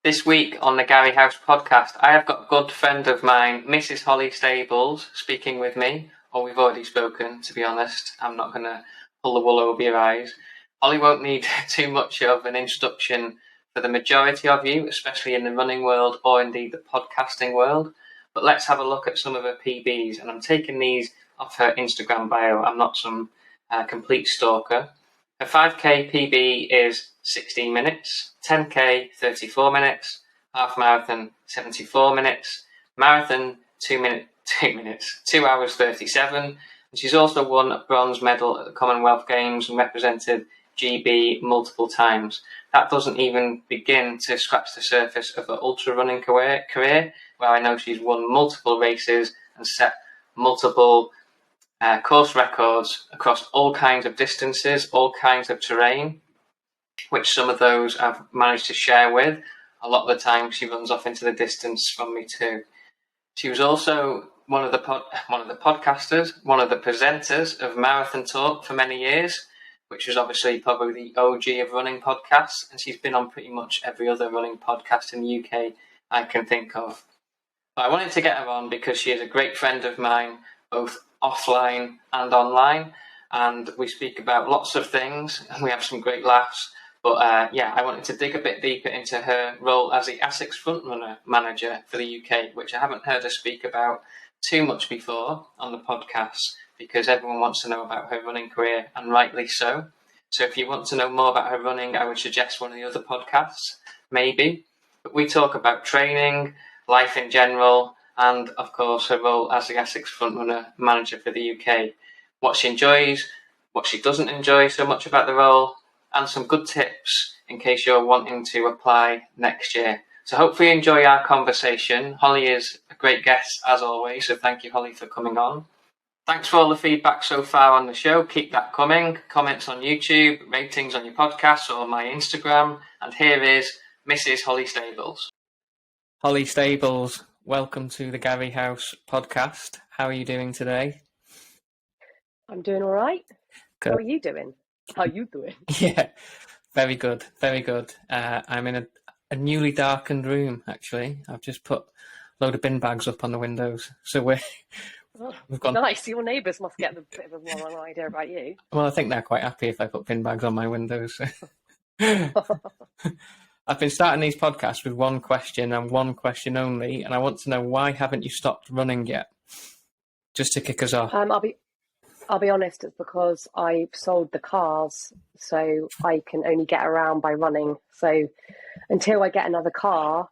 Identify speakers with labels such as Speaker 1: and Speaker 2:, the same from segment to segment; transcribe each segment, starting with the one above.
Speaker 1: This week on the Gary House podcast, I have got a good friend of mine, Mrs. Holly Stables, speaking with me. Or we've already spoken, to be honest. I'm not going to pull the wool over your eyes. Holly won't need too much of an introduction for the majority of you, especially in the running world or indeed the podcasting world. But let's have a look at some of her PBs. And I'm taking these off her Instagram bio. I'm not some complete stalker. Her 5k PB is 16 minutes, 10k 34 minutes, half marathon 74 minutes, marathon 2 hours 37. And she's also won a bronze medal at the Commonwealth Games and represented GB multiple times. That doesn't even begin to scratch the surface of her ultra running career, where I know she's won multiple races and set multiple course records across all kinds of distances, all kinds of terrain, which some of those I've managed to share with. A lot of the time she runs off into the distance from me too. She was also one of the podcasters, one of the presenters of Marathon Talk for many years, which was obviously probably the OG of running podcasts, and she's been on pretty much every other running podcast in the UK I can think of. But I wanted to get her on because she is a great friend of mine, both offline and online, and we speak about lots of things and we have some great laughs. But I wanted to dig a bit deeper into her role as the Asics Frontrunner manager for the UK, which I haven't heard her speak about too much before on the podcast because everyone wants to know about her running career, and rightly so. So if you want to know more about her running, I would suggest one of the other podcasts, maybe. But we talk about training, life in general, and of course her role as the Asics Frontrunner manager for the UK, what she enjoys, what she doesn't enjoy so much about the role, and some good tips in case you're wanting to apply next year. So hopefully you enjoy our conversation. Holly is a great guest as always, so thank you, Holly, for coming on. Thanks for all the feedback so far on the show. Keep that coming. Comments on YouTube, ratings on your podcast or my Instagram. And here is Mrs. Holly Stables. Holly Stables, welcome to the Gary House podcast. How are you doing today?
Speaker 2: I'm doing all right. Good. How are you doing?
Speaker 1: Yeah, very good, very good. I'm in a newly darkened room, actually. I've just put a load of bin bags up on the windows. So we've gone...
Speaker 2: Nice, your neighbours must get a bit of a wrong idea about you.
Speaker 1: Well, I think they're quite happy if I put bin bags on my windows. I've been starting these podcasts with one question and one question only, and I want to know, why haven't you stopped running yet? Just to kick us off.
Speaker 2: I'll be honest, it's because I've sold the cars, so I can only get around by running. So until I get another car,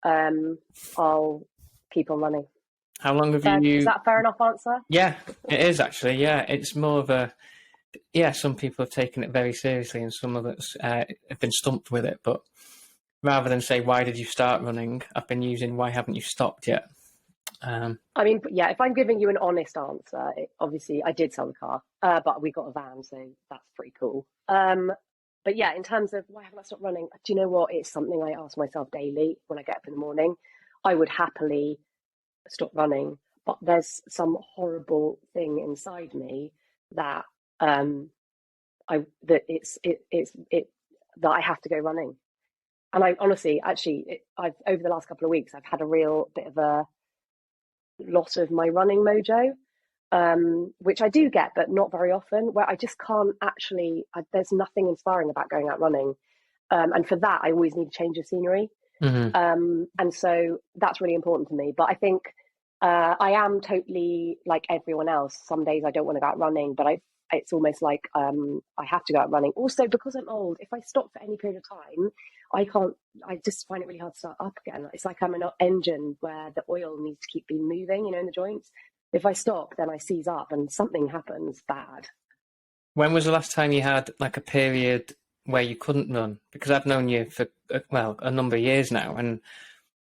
Speaker 2: I'll keep on running.
Speaker 1: How long have you...
Speaker 2: Is that a fair enough answer?
Speaker 1: Yeah, it is actually, yeah. It's more of a... Yeah, some people have taken it very seriously and some of us have been stumped with it. But rather than say, why did you start running, I've been using, why haven't you stopped yet?
Speaker 2: If I'm giving you an honest answer, obviously I did sell the car, but we got a van, so that's pretty cool. But yeah, in terms of why haven't I stopped running, do you know what? It's something I ask myself daily when I get up in the morning. I would happily stop running, but there's some horrible thing inside me that that I have to go running. And I honestly, I've over the last couple of weeks, I've had a real bit of a loss of my running mojo, which I do get, but not very often, where I just can't there's nothing inspiring about going out running. And for that, I always need a change of scenery.
Speaker 1: Mm-hmm.
Speaker 2: And so that's really important to me. But I think I am totally like everyone else. Some days I don't want to go out running, but it's almost like I have to go out running. Also, because I'm old, if I stop for any period of time, I just find it really hard to start up again. It's like I'm an engine where the oil needs to keep being moving, in the joints. If I stop, then I seize up and something happens bad.
Speaker 1: When was the last time you had like a period where you couldn't run? Because I've known you for, a number of years now, and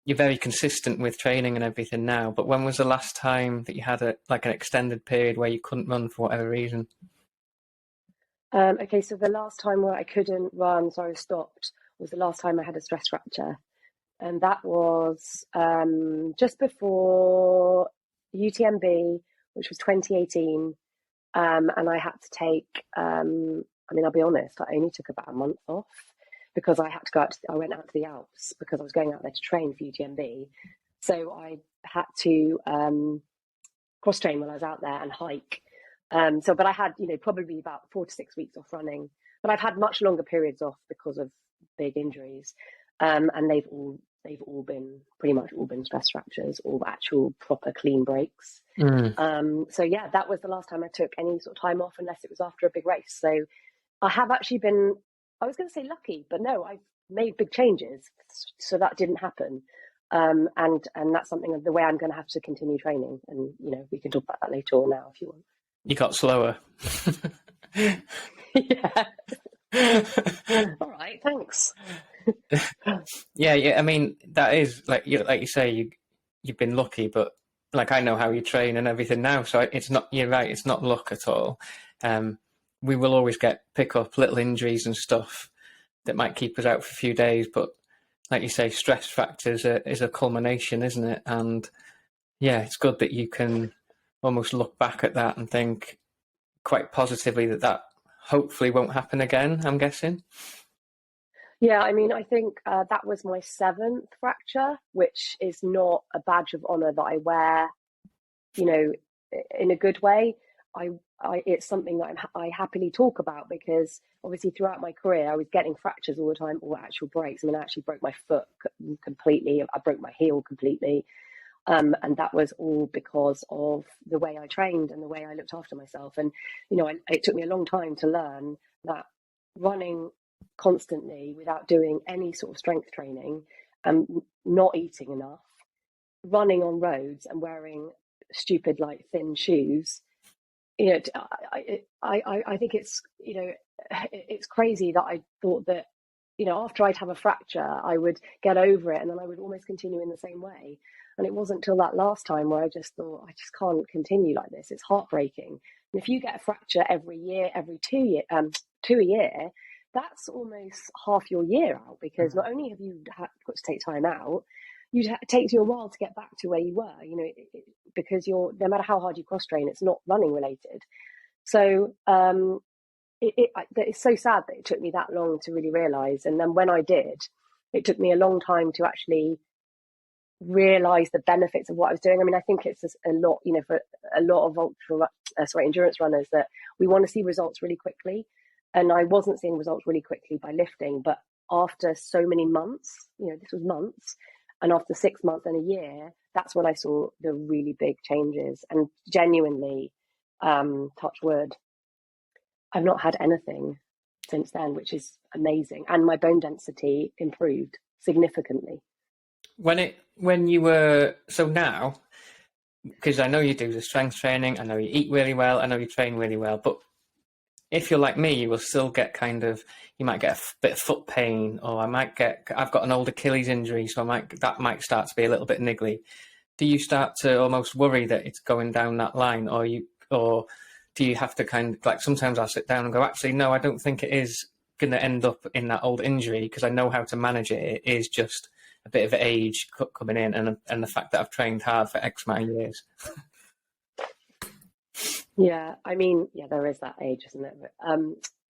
Speaker 1: you're very consistent with training and everything now. But when was the last time that you had an extended period where you couldn't run for whatever reason?
Speaker 2: Okay, so the last time where I couldn't run, so I was stopped, was the last time I had a stress fracture. And that was just before UTMB, which was 2018. And I had to take, I'll be honest, I only took about a month off because I had to I went out to the Alps because I was going out there to train for UTMB. So I had to cross train while I was out there and hike. But I had, probably about 4 to 6 weeks off running. But I've had much longer periods off because of big injuries, and they've pretty much all been stress fractures or actual proper clean breaks. So yeah, that was the last time I took any sort of time off, unless it was after a big race. So I have actually been, I was going to say lucky, but no, I've made big changes, so that didn't happen. And that's something of the way I'm going to have to continue training. And we can talk about that later on now if you want.
Speaker 1: You got slower.
Speaker 2: Yeah. All right, thanks.
Speaker 1: Yeah. I mean, that is like you say, you've been lucky, but like I know how you train and everything now, so it's not. You're right. It's not luck at all. We will always pick up little injuries and stuff that might keep us out for a few days, but like you say, stress factors is a culmination, isn't it? And yeah, it's good that you can almost look back at that and think quite positively that hopefully won't happen again, I'm guessing.
Speaker 2: Yeah, I mean, I think that was my 7th fracture, which is not a badge of honor that I wear, in a good way. It's something that I happily talk about, because obviously throughout my career I was getting fractures all the time, or actual breaks. I mean, I actually broke my foot completely. I broke my heel completely. And that was all because of the way I trained and the way I looked after myself. And, it took me a long time to learn that running constantly without doing any sort of strength training and not eating enough, running on roads and wearing stupid, like, thin shoes, I think it's, it's crazy that I thought that, after I'd have a fracture, I would get over it and then I would almost continue in the same way. And it wasn't until that last time where I just thought, I just can't continue like this. It's heartbreaking. And if you get a fracture every year, every 2 year, 2 a year, that's almost half your year out, because not only have you got to take time out, it takes you a while to get back to where you were, because no matter how hard you cross train, it's not running related. So it's so sad that it took me that long to really realize. And then when I did, it took me a long time to actually realize the benefits of what I was doing. I mean, I think it's a lot, for a lot of endurance runners, that we want to see results really quickly. And I wasn't seeing results really quickly by lifting, but after so many months, this was months, and after 6 months and a year, that's when I saw the really big changes. And genuinely, touch wood, I've not had anything since then, which is amazing. And my bone density improved significantly.
Speaker 1: When you were, so now, because I know you do the strength training, I know you eat really well, I know you train really well, but if you're like me, you will still get you might get a bit of foot pain, or I've got an old Achilles injury, so that might start to be a little bit niggly. Do you start to almost worry that it's going down that line, or do you have to like, sometimes I'll sit down and go, actually, no, I don't think it is going to end up in that old injury, because I know how to manage it. It is just a bit of age coming in, and the fact that I've trained hard for X amount of years.
Speaker 2: Yeah, I mean, there is that age, isn't it?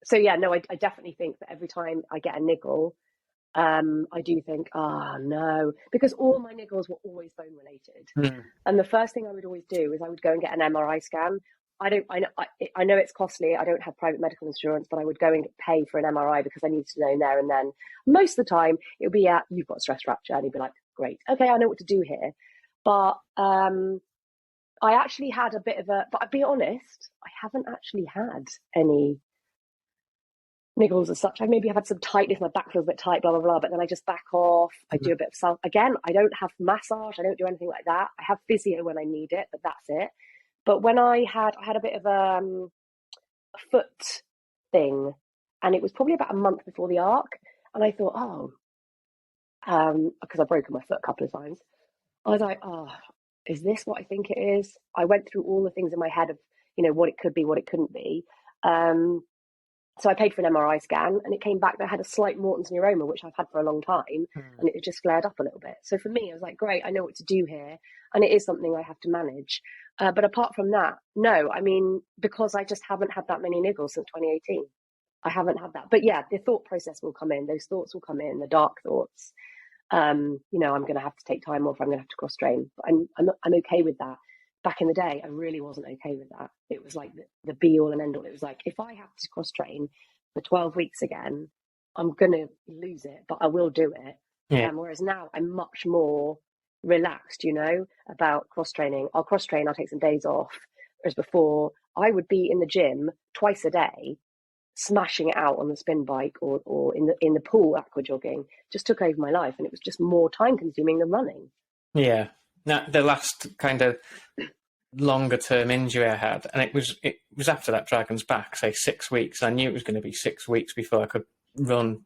Speaker 2: So yeah, no, I definitely think that every time I get a niggle, I do think, no, because all my niggles were always bone related. And the first thing I would always do is I would go and get an MRI scan. I know it's costly. I don't have private medical insurance, but I would go and pay for an MRI because I needed to know there and then. Most of the time, it would be you've got stress fracture, and you'd be like, great, okay, I know what to do here. But I actually had a bit of but I'll be honest, I haven't actually had any niggles as such. I maybe have had some tightness, my back feels a bit tight, blah, blah, blah, but then I just back off. I do a bit of again, I don't have massage, I don't do anything like that. I have physio when I need it, but that's it. But when I had a bit of a foot thing, and it was probably about a month before the arc, and I thought, because I've broken my foot a couple of times, I was like, is this what I think it is? I went through all the things in my head of, what it could be, what it couldn't be. So I paid for an MRI scan, and it came back that I had a slight Morton's neuroma, which I've had for a long time, and it just flared up a little bit. So for me, I was like, great, I know what to do here, and it is something I have to manage. But apart from that, no, I mean, because I just haven't had that many niggles since 2018. I haven't had that. But yeah, the thought process will come in. Those thoughts will come in, the dark thoughts. You know, I'm going to have to take time off. I'm going to have to cross train. But I'm okay with that. Back in the day, I really wasn't okay with that. It was like the be all and end all. It was like, if I have to cross train for 12 weeks again, I'm going to lose it, but I will do it.
Speaker 1: Yeah.
Speaker 2: Whereas now I'm much more relaxed, you know, about cross training. I'll cross train, I'll take some days off. Whereas before, I would be in the gym twice a day, smashing it out on the spin bike or in the pool aqua jogging. Just took over my life, and it was just more time consuming than running.
Speaker 1: Yeah. Now, the last kind of longer term injury I had, and it was after that Dragon's Back, say 6 weeks. I knew it was going to be 6 weeks before I could run,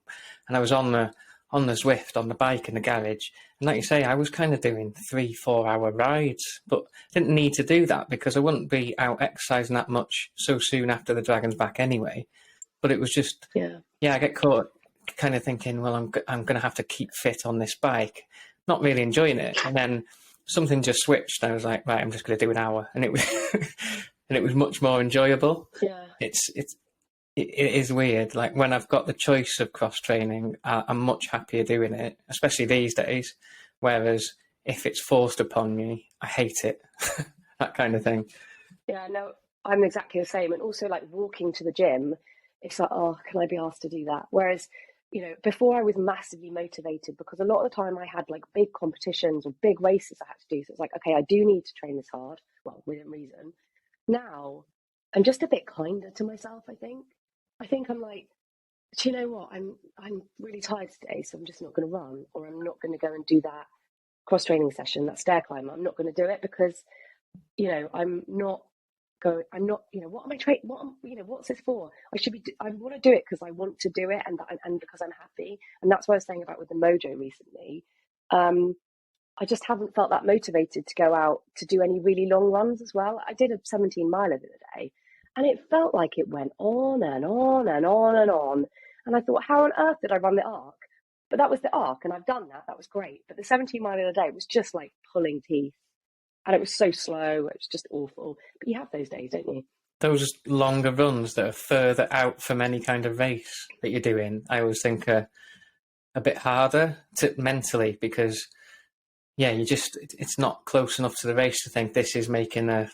Speaker 1: and I was on the Zwift, on the bike in the garage, and like you say, I was kind of doing 3-4 hour rides, but I didn't need to do that because I wouldn't be out exercising that much so soon after the Dragon's Back anyway. But it was just, I get caught kind of thinking, well, I'm going to have to keep fit on this bike, not really enjoying it, and then something just switched. I was like, right, I'm just going to do an hour, and it was and it was much more enjoyable.
Speaker 2: Yeah,
Speaker 1: It is weird. Like when I've got the choice of cross training, I'm much happier doing it, especially these days. Whereas if it's forced upon me, I hate it. That kind of thing.
Speaker 2: Yeah, no, I'm exactly the same. And also, like walking to the gym, it's like, oh, can I be asked to do that? Whereas, you know, before I was massively motivated because a lot of the time I had like big competitions or big races I had to do. So it's like, okay, I do need to train this hard. Well, within reason. Now, I'm just a bit kinder to myself, I think. I think I'm like, do you know what? I'm really tired today, so I'm just not going to run, or I'm not going to go and do that cross training session, that stair climb. I'm not going to do it because, you know, I'm not, you know, what am I training? You know, what's this for? I want to do it because I want to do it, and because I'm happy. And that's what I was saying about with the Mojo recently. I just haven't felt that motivated to go out to do any really long runs as well. I did a 17 miler the other day, and it felt like it went on and on and on and on. And I thought, how on earth did I run the arc? But that was the arc, and I've done that. That was great. But the 17 mile the other day was just like pulling teeth. And it was so slow. It was just awful. But you have those days, don't you?
Speaker 1: Those longer runs that are further out from any kind of race that you're doing, I always think are a bit harder to mentally because, yeah, it's not close enough to the race to think this is making a,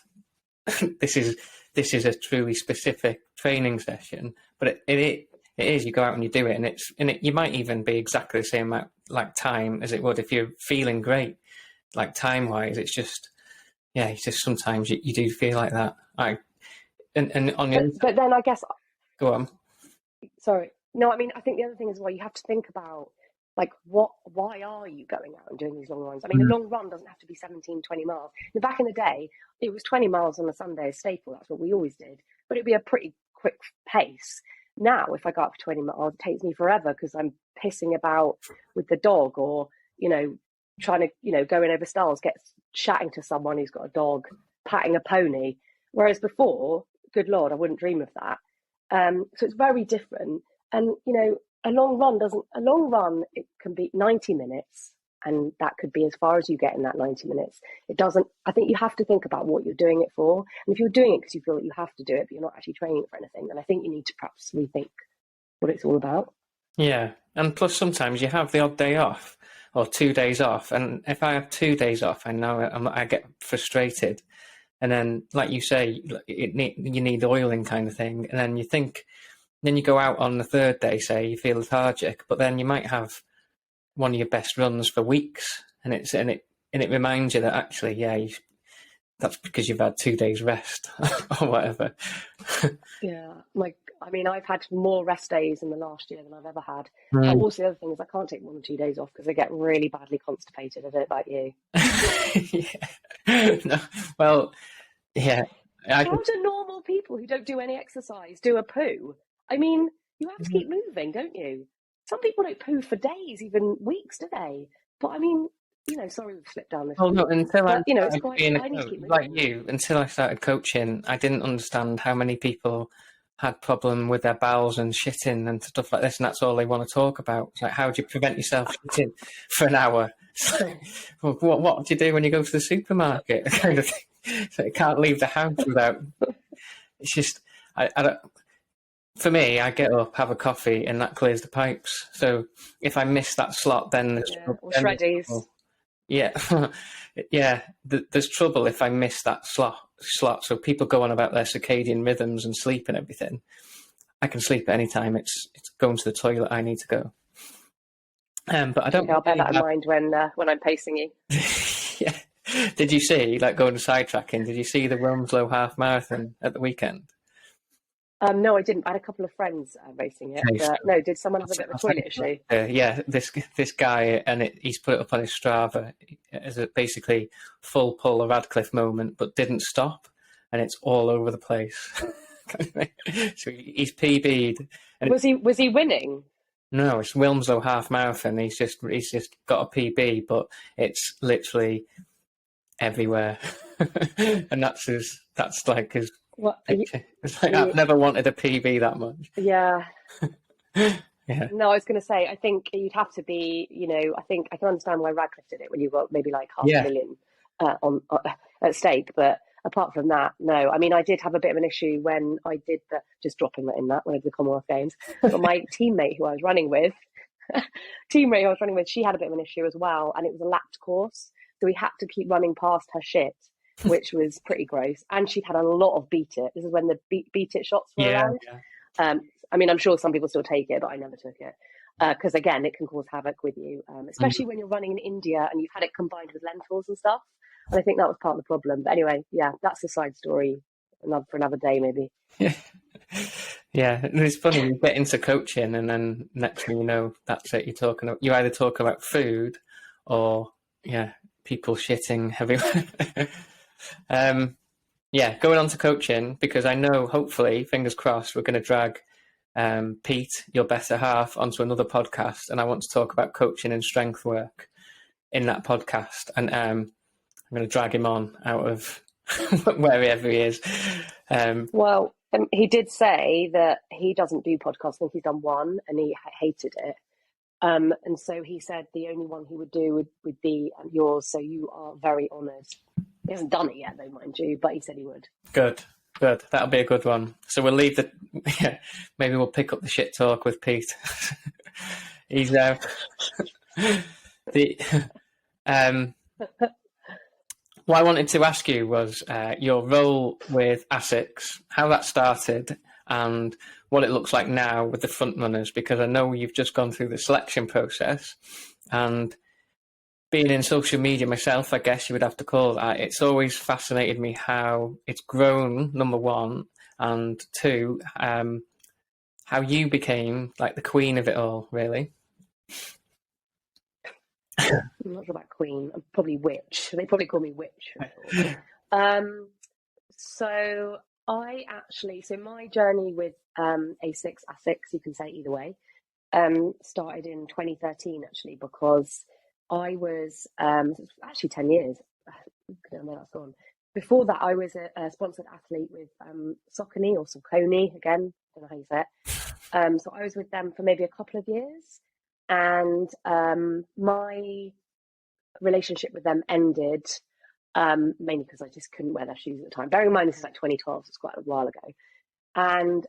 Speaker 1: this is a truly specific training session. But it is, you go out and you do it, and you might even be exactly the same amount, like time as it would if you're feeling great, like time wise. It's just, yeah, it's just sometimes you do feel like that. And on your
Speaker 2: but then I guess,
Speaker 1: go on.
Speaker 2: Sorry, no, I mean, I think the other thing is, well, you have to think about like why are you going out and doing these long runs? I mean, a long run doesn't have to be 17, 20 miles. Back in the day, it was 20 miles on a Sunday, a staple. That's what we always did. But it'd be a pretty quick pace. Now, if I go out for 20 miles, it takes me forever because I'm pissing about with the dog, or, you know, trying to, you know, going over stalls, chatting to someone who's got a dog, patting a pony. Whereas before, good Lord, I wouldn't dream of that. So it's very different. And, you know, a long run, it can be 90 minutes, and that could be as far as you get in that 90 minutes. I think you have to think about what you're doing it for. And if you're doing it because you feel that you have to do it, but you're not actually training for anything, then I think you need to perhaps rethink what it's all about.
Speaker 1: Yeah. And plus sometimes you have the odd day off or 2 days off. And if I have 2 days off, I know I get frustrated. And then, like you say, you need oiling kind of thing. And then then you go out on the third day, say you feel lethargic, but then you might have one of your best runs for weeks, and it reminds you that actually, yeah, that's because you've had 2 days rest or whatever.
Speaker 2: Yeah, I mean, I've had more rest days in the last year than I've ever had.
Speaker 1: Mm.
Speaker 2: But also, the other thing is I can't take more than 2 days off because I get really badly constipated. I don't know about you.
Speaker 1: Yeah. No, well, yeah.
Speaker 2: How do normal people who don't do any exercise do a poo? I mean, you have to keep moving, don't you? Some people don't poo for days, even weeks, do they? But I mean, you know, sorry we've slipped down this.
Speaker 1: Oh no! Until I,
Speaker 2: you know, it's quite.
Speaker 1: being
Speaker 2: I need to keep moving.
Speaker 1: like you, until I started coaching, I didn't understand how many people had problem with their bowels and shitting and stuff like this, and that's all they want to talk about. It's like, how do you prevent yourself shitting for an hour? Well, what do you do when you go to the supermarket? Kind of thing. So you can't leave the house without. It's just I don't. For me, I get up, have a coffee, and that clears the pipes. So if I miss that slot, then
Speaker 2: Or
Speaker 1: there's
Speaker 2: shreddies.
Speaker 1: trouble. Yeah, yeah. There's trouble if I miss that slot. So people go on about their circadian rhythms and sleep and everything. I can sleep at any time. It's going to the toilet. I need to go. But I don't
Speaker 2: Okay, I'll bear
Speaker 1: really
Speaker 2: that in mind when I'm pacing you.
Speaker 1: Yeah. Did you see, like going sidetracking? Did you see the Wilmslow half marathon at the weekend?
Speaker 2: No, I didn't. I had a couple of friends racing it,
Speaker 1: Okay, so
Speaker 2: but no, did someone have a bit of a
Speaker 1: I'll
Speaker 2: toilet
Speaker 1: send you
Speaker 2: issue?
Speaker 1: yeah, this guy, and he's put it up on his Strava as a basically full pull a Radcliffe moment, but didn't stop, and it's all over the place. So he's PB'd, and
Speaker 2: Was he winning?
Speaker 1: no, it's Wilmslow half marathon. He's just got a PB, but it's literally everywhere, and that's like his
Speaker 2: What?
Speaker 1: picture. It's like I've never wanted a PB that much.
Speaker 2: Yeah.
Speaker 1: Yeah,
Speaker 2: No, I was going to say, I think you'd have to be, I think I can understand why Radcliffe did it when you've got maybe like half a
Speaker 1: yeah,
Speaker 2: million on at stake. But apart from that, no. I mean, I did have a bit of an issue when I did just dropping that in that, one of the Commonwealth Games. But my teammate who I was running with, she had a bit of an issue as well. And it was a lapped course. So we had to keep running past her shit, which was pretty gross. And she'd had a lot of beat it. This is when the beat it shots were
Speaker 1: yeah,
Speaker 2: around.
Speaker 1: yeah.
Speaker 2: I mean, I'm sure some people still take it, but I never took it because, again, it can cause havoc with you, especially when you're running in India and you've had it combined with lentils and stuff. And I think that was part of the problem. But anyway, yeah, that's a side story for another day, maybe.
Speaker 1: Yeah, yeah. It's funny you get into coaching, and then next thing you know, that's it. You either talk about food, or yeah, people shitting everywhere. Yeah, going on to coaching, because I know, hopefully, fingers crossed, we're going to drag Pete, your better half, onto another podcast, and I want to talk about coaching and strength work in that podcast, and I'm going to drag him on out of wherever he is.
Speaker 2: Well, he did say that he doesn't do podcasts. I think he's done one and he hated it. And so he said the only one he would do would be yours. So you are very honoured. He hasn't done it yet, though, mind you, but he said he would.
Speaker 1: Good. That'll be a good one. So we'll leave yeah, maybe we'll pick up the shit talk with Pete. He's what I wanted to ask you was your role with Asics, how that started, and what it looks like now with the Frontrunners, because I know you've just gone through the selection process, and being in social media myself, I guess you would have to call that. It's always fascinated me how it's grown, number one, and two, how you became like the queen of it all, really.
Speaker 2: I'm not sure about queen. I'm probably witch. They probably call me witch. So my journey with Asics, you can say either way, started in 2013 actually, because I was actually 10 years. I don't know, that's gone. Before that, I was a sponsored athlete with Saucony or Saucony, again, I don't know how you say it. So I was with them for maybe a couple of years, and my relationship with them ended mainly because I just couldn't wear their shoes at the time. Bearing in mind, this is like 2012, so it's quite a while ago. And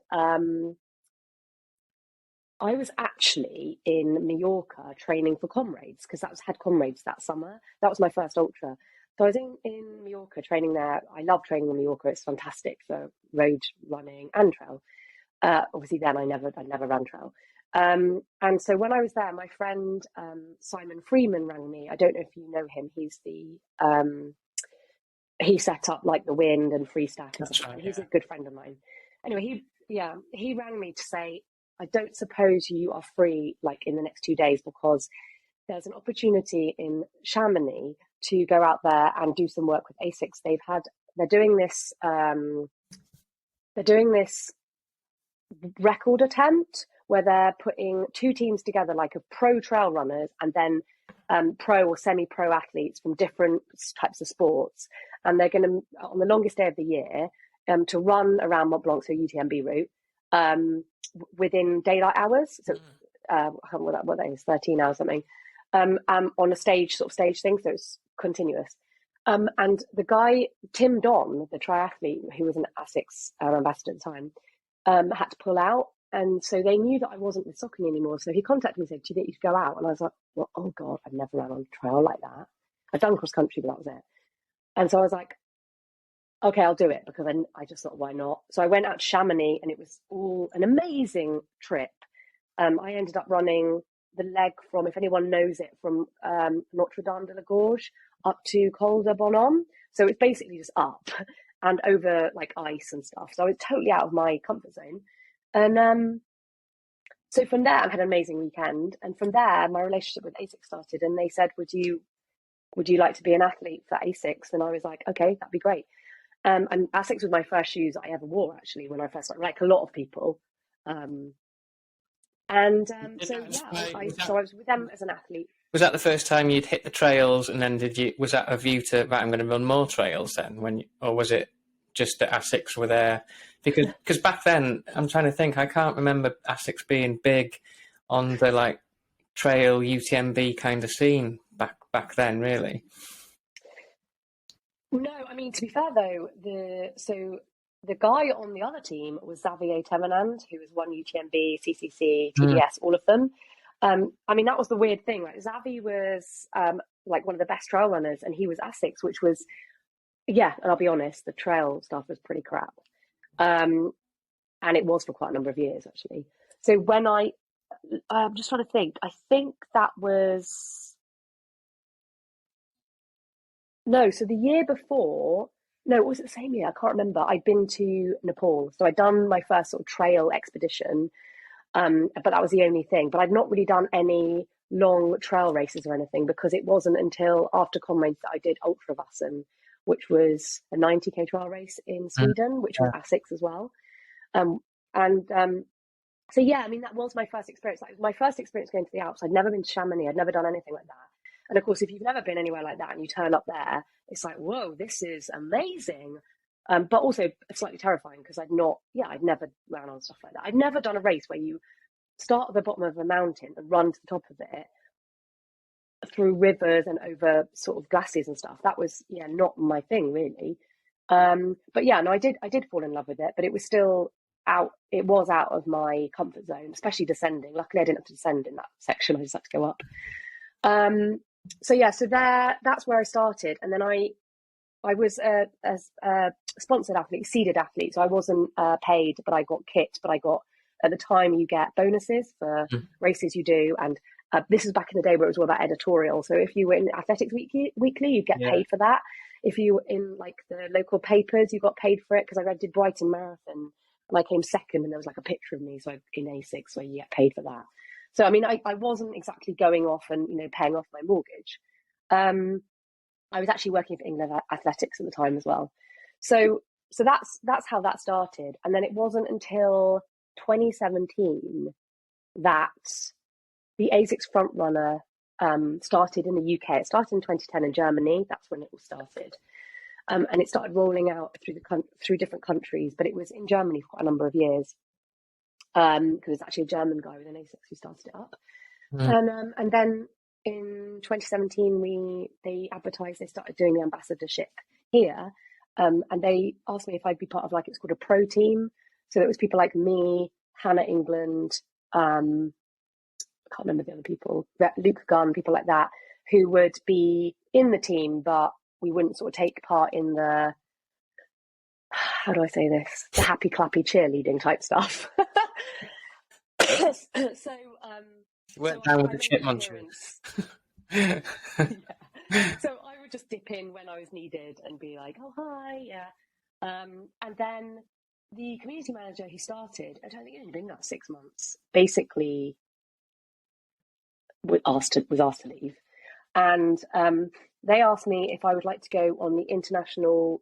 Speaker 2: I was actually in Mallorca training for Comrades, because had Comrades that summer. That was my first ultra. So I was in Mallorca training there. I love training in Mallorca. It's fantastic for road running and trail. Obviously, then I never ran trail. And so when I was there, my friend Simon Freeman rang me. I don't know if you know him. He's he set up like the Wind and Freestack and stuff. Right, he's a good friend of mine. Anyway, he rang me to say, I don't suppose you are free like in the next 2 days, because there's an opportunity in Chamonix to go out there and do some work with Asics. They're doing this record attempt where they're putting two teams together, like of pro trail runners and then pro or semi-pro athletes from different types of sports. And they're going to, on the longest day of the year, to run around Mont Blanc, so UTMB route, within daylight hours. So I can't remember what that is, 13 hours something, on a stage thing. So it's continuous. And the guy, Tim Don, the triathlete, who was an Asics ambassador at the time, had to pull out. and so they knew that I wasn't with Saucony anymore. So he contacted me and said, "Do you think you should go out?" And I was like, "Well, oh God, I've never ran on a trail like that. I've done cross country, but that was it." And so I was like, "Okay, I'll do it," because I just thought, why not? So I went out to Chamonix, and it was all an amazing trip. I ended up running the leg from, if anyone knows it, from Notre Dame de la Gorge up to Col de Bonhomme. So it's basically just up and over like ice and stuff. So I was totally out of my comfort zone. And so from there, I had an amazing weekend. And from there, my relationship with Asics started. And they said, would you like to be an athlete for Asics? And I was like, okay, that'd be great. And Asics was my first shoes I ever wore, actually, when I first started, like a lot of people. Um, so yeah, I was with them as an athlete.
Speaker 1: Was that the first time you'd hit the trails, and then was that a view to, right, I'm going to run more trails then, or was it just that Asics were there? Because back then, I'm trying to think, I can't remember Asics being big on the like trail UTMB kind of scene back then, really.
Speaker 2: No, I mean, to be fair though, the guy on the other team was Xavier Temenand, who was won UTMB, CCC, TDS, all of them. I mean, that was the weird thing. Like Xavi was like one of the best trail runners, and he was Asics, which was, yeah. And I'll be honest, the trail stuff was pretty crap, and it was for quite a number of years actually. So I'm just trying to think. I think that was no. So the year before, no, was it the same year? I can't remember. I'd been to Nepal, so I'd done my first sort of trail expedition. But that was the only thing. But I've not really done any long trail races or anything, because it wasn't until after Comrades that I did Ultravassen, which was a 90k trail race in Sweden, which was Asics as well. Um, and So yeah, I mean, that was my first experience. Like, my first experience going to the Alps. I'd never been to Chamonix. I'd never done anything like that. And of course, if you've never been anywhere like that and you turn up there, it's like, whoa, this is amazing. But also slightly terrifying, because I'd never ran on stuff like that. I'd never done a race where you start at the bottom of a mountain and run to the top of it through rivers and over sort of glaciers and stuff. That was, yeah, not my thing really. But yeah, no, I did fall in love with it, but it was still it was out of my comfort zone, especially descending. Luckily I didn't have to descend in that section. I just had to go up. So yeah, that's where I started. And then I was a sponsored athlete, seeded athlete. So I wasn't paid, but I got kit. But I got, at the time, you get bonuses for races you do. And this is back in the day where it was all about editorial. So if you were in Athletics Weekly, you'd get paid for that. If you were in like the local papers, you got paid for it, because I did Brighton Marathon and I came second, and there was like a picture of me. So in Asics, where you get paid for that. So I mean, I wasn't exactly going off and paying off my mortgage. I was actually working for England Athletics at the time as well. So that's how that started. And then it wasn't until 2017 that the Asics Frontrunner started in the UK. It started in 2010 in Germany. That's when it all started. And it started rolling out through different countries, but it was in Germany for quite a number of years, because it's actually a German guy with an Asics who started it up. And then in 2017, they advertised, they started doing the ambassadorship here, and they asked me if I'd be part of, like, it's called a pro team. So it was people like me, Hannah England, I can't remember the other people, Luke Gunn, people like that, who would be in the team, but we wouldn't sort of take part in the, how do I say this, the happy clappy cheerleading type stuff. So
Speaker 1: went down with the chipmunks.
Speaker 2: Yeah. So I would just dip in when I was needed and be like, "Oh, hi, yeah." And then the community manager who started, I don't think it had been that 6 months, basically was asked to leave. And they asked me if I would like to go on the international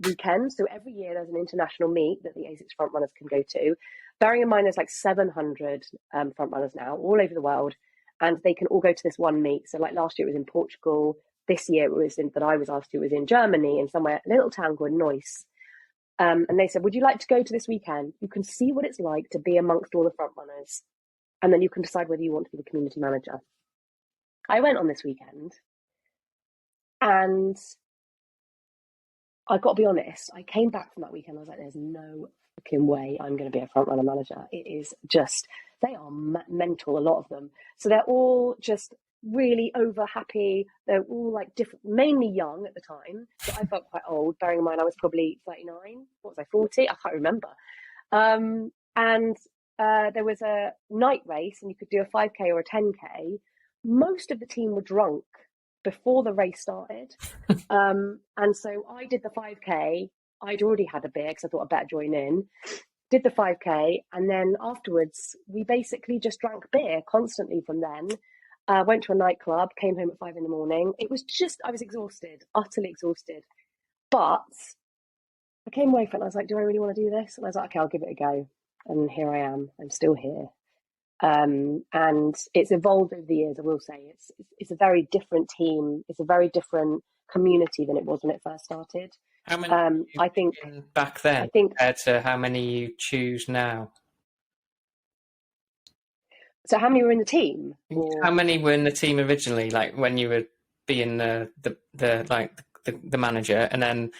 Speaker 2: weekend. So every year there's an international meet that the Asics Frontrunners can go to. Bearing in mind there's like 700 frontrunners now all over the world, and they can all go to this one meet. So like last year it was in Portugal. This year that I was asked to was in Germany, in somewhere, a little town called Neuss. And they said, would you like to go to this weekend? You can see what it's like to be amongst all the frontrunners, and then you can decide whether you want to be the community manager. I went on this weekend, and I got to be honest, I came back from that weekend, I was like, there's no fucking way I'm going to be a front runner manager. It is just, they are mental, a lot of them. So they're all just really over happy. They're all like different, mainly young at the time. So I felt quite old, bearing in mind I was probably 39. What was I, 40? I can't remember. And there was a night race, and you could do a 5K or a 10K. Most of the team were drunk before the race started. And so I did the 5K. I'd already had a beer because I thought I'd better join in. Did the 5K, and then afterwards we basically just drank beer constantly from then. Went to a nightclub, came home at 5 a.m. It was just, I was exhausted, utterly exhausted. But I came away from it and I was like, do I really want to do this? And I was like, okay, I'll give it a go. And here I am. I'm still here. And it's evolved over the years, I will say. It's a very different team. It's a very different community than it was when it first started.
Speaker 1: How many
Speaker 2: I think
Speaker 1: back then
Speaker 2: I think
Speaker 1: compared to how many you choose now?
Speaker 2: so. How many were in the team? Or...
Speaker 1: How many were in the team originally? Like when you were being the manager, and then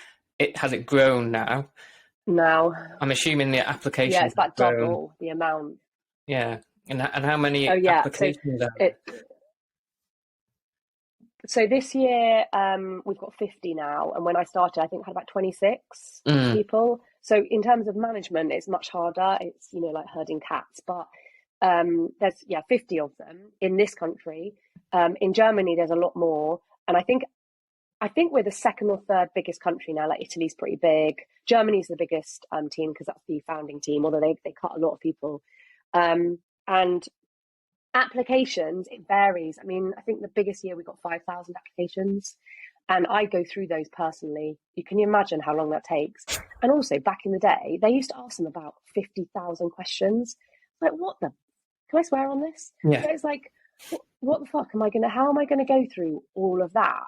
Speaker 1: has it grown now?
Speaker 2: No,
Speaker 1: I'm assuming the applications.
Speaker 2: Yeah, it's about double the amount.
Speaker 1: Yeah, and how many
Speaker 2: yeah.
Speaker 1: applications are there?
Speaker 2: So this year we've got 50 now, and when I started, I think I had about 26 people. So in terms of management, it's much harder. It's like herding cats, but there's 50 of them in this country. In Germany, there's a lot more, and I think we're the second or third biggest country now. Like Italy's pretty big. Germany's the biggest team because that's the founding team, although they cut a lot of people. And applications, it varies. I mean, I think the biggest year we got 5,000 applications, and I go through those personally. You can imagine how long that takes. And also, back in the day, they used to ask them about 50,000 questions. Like, what the? Can I swear on this?
Speaker 1: Yeah.
Speaker 2: So it's like, what the fuck how am I going to go through all of that?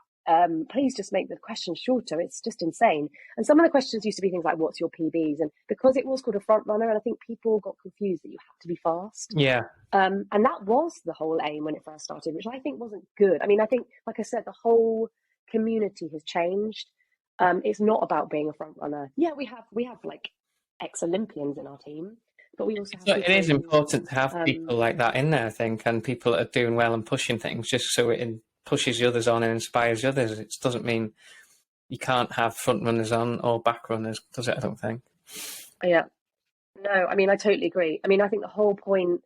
Speaker 2: Please just make the questions shorter. It's just insane. And some of the questions used to be things like, what's your PBs? And because it was called a front runner, and I think people got confused that you had to be fast.
Speaker 1: Yeah.
Speaker 2: And that was the whole aim when it first started, which I think wasn't good. I mean, I think, like I said, the whole community has changed. It's not about being a front runner. Yeah, we have like ex-Olympians in our team, but we also have
Speaker 1: it is important to have people like that in there, I think, and people that are doing well and pushing things, just so it pushes the others on and inspires the others. It doesn't mean you can't have front runners on or back runners, does it? I don't think.
Speaker 2: Yeah. No, I mean, I totally agree. I mean, I think the whole point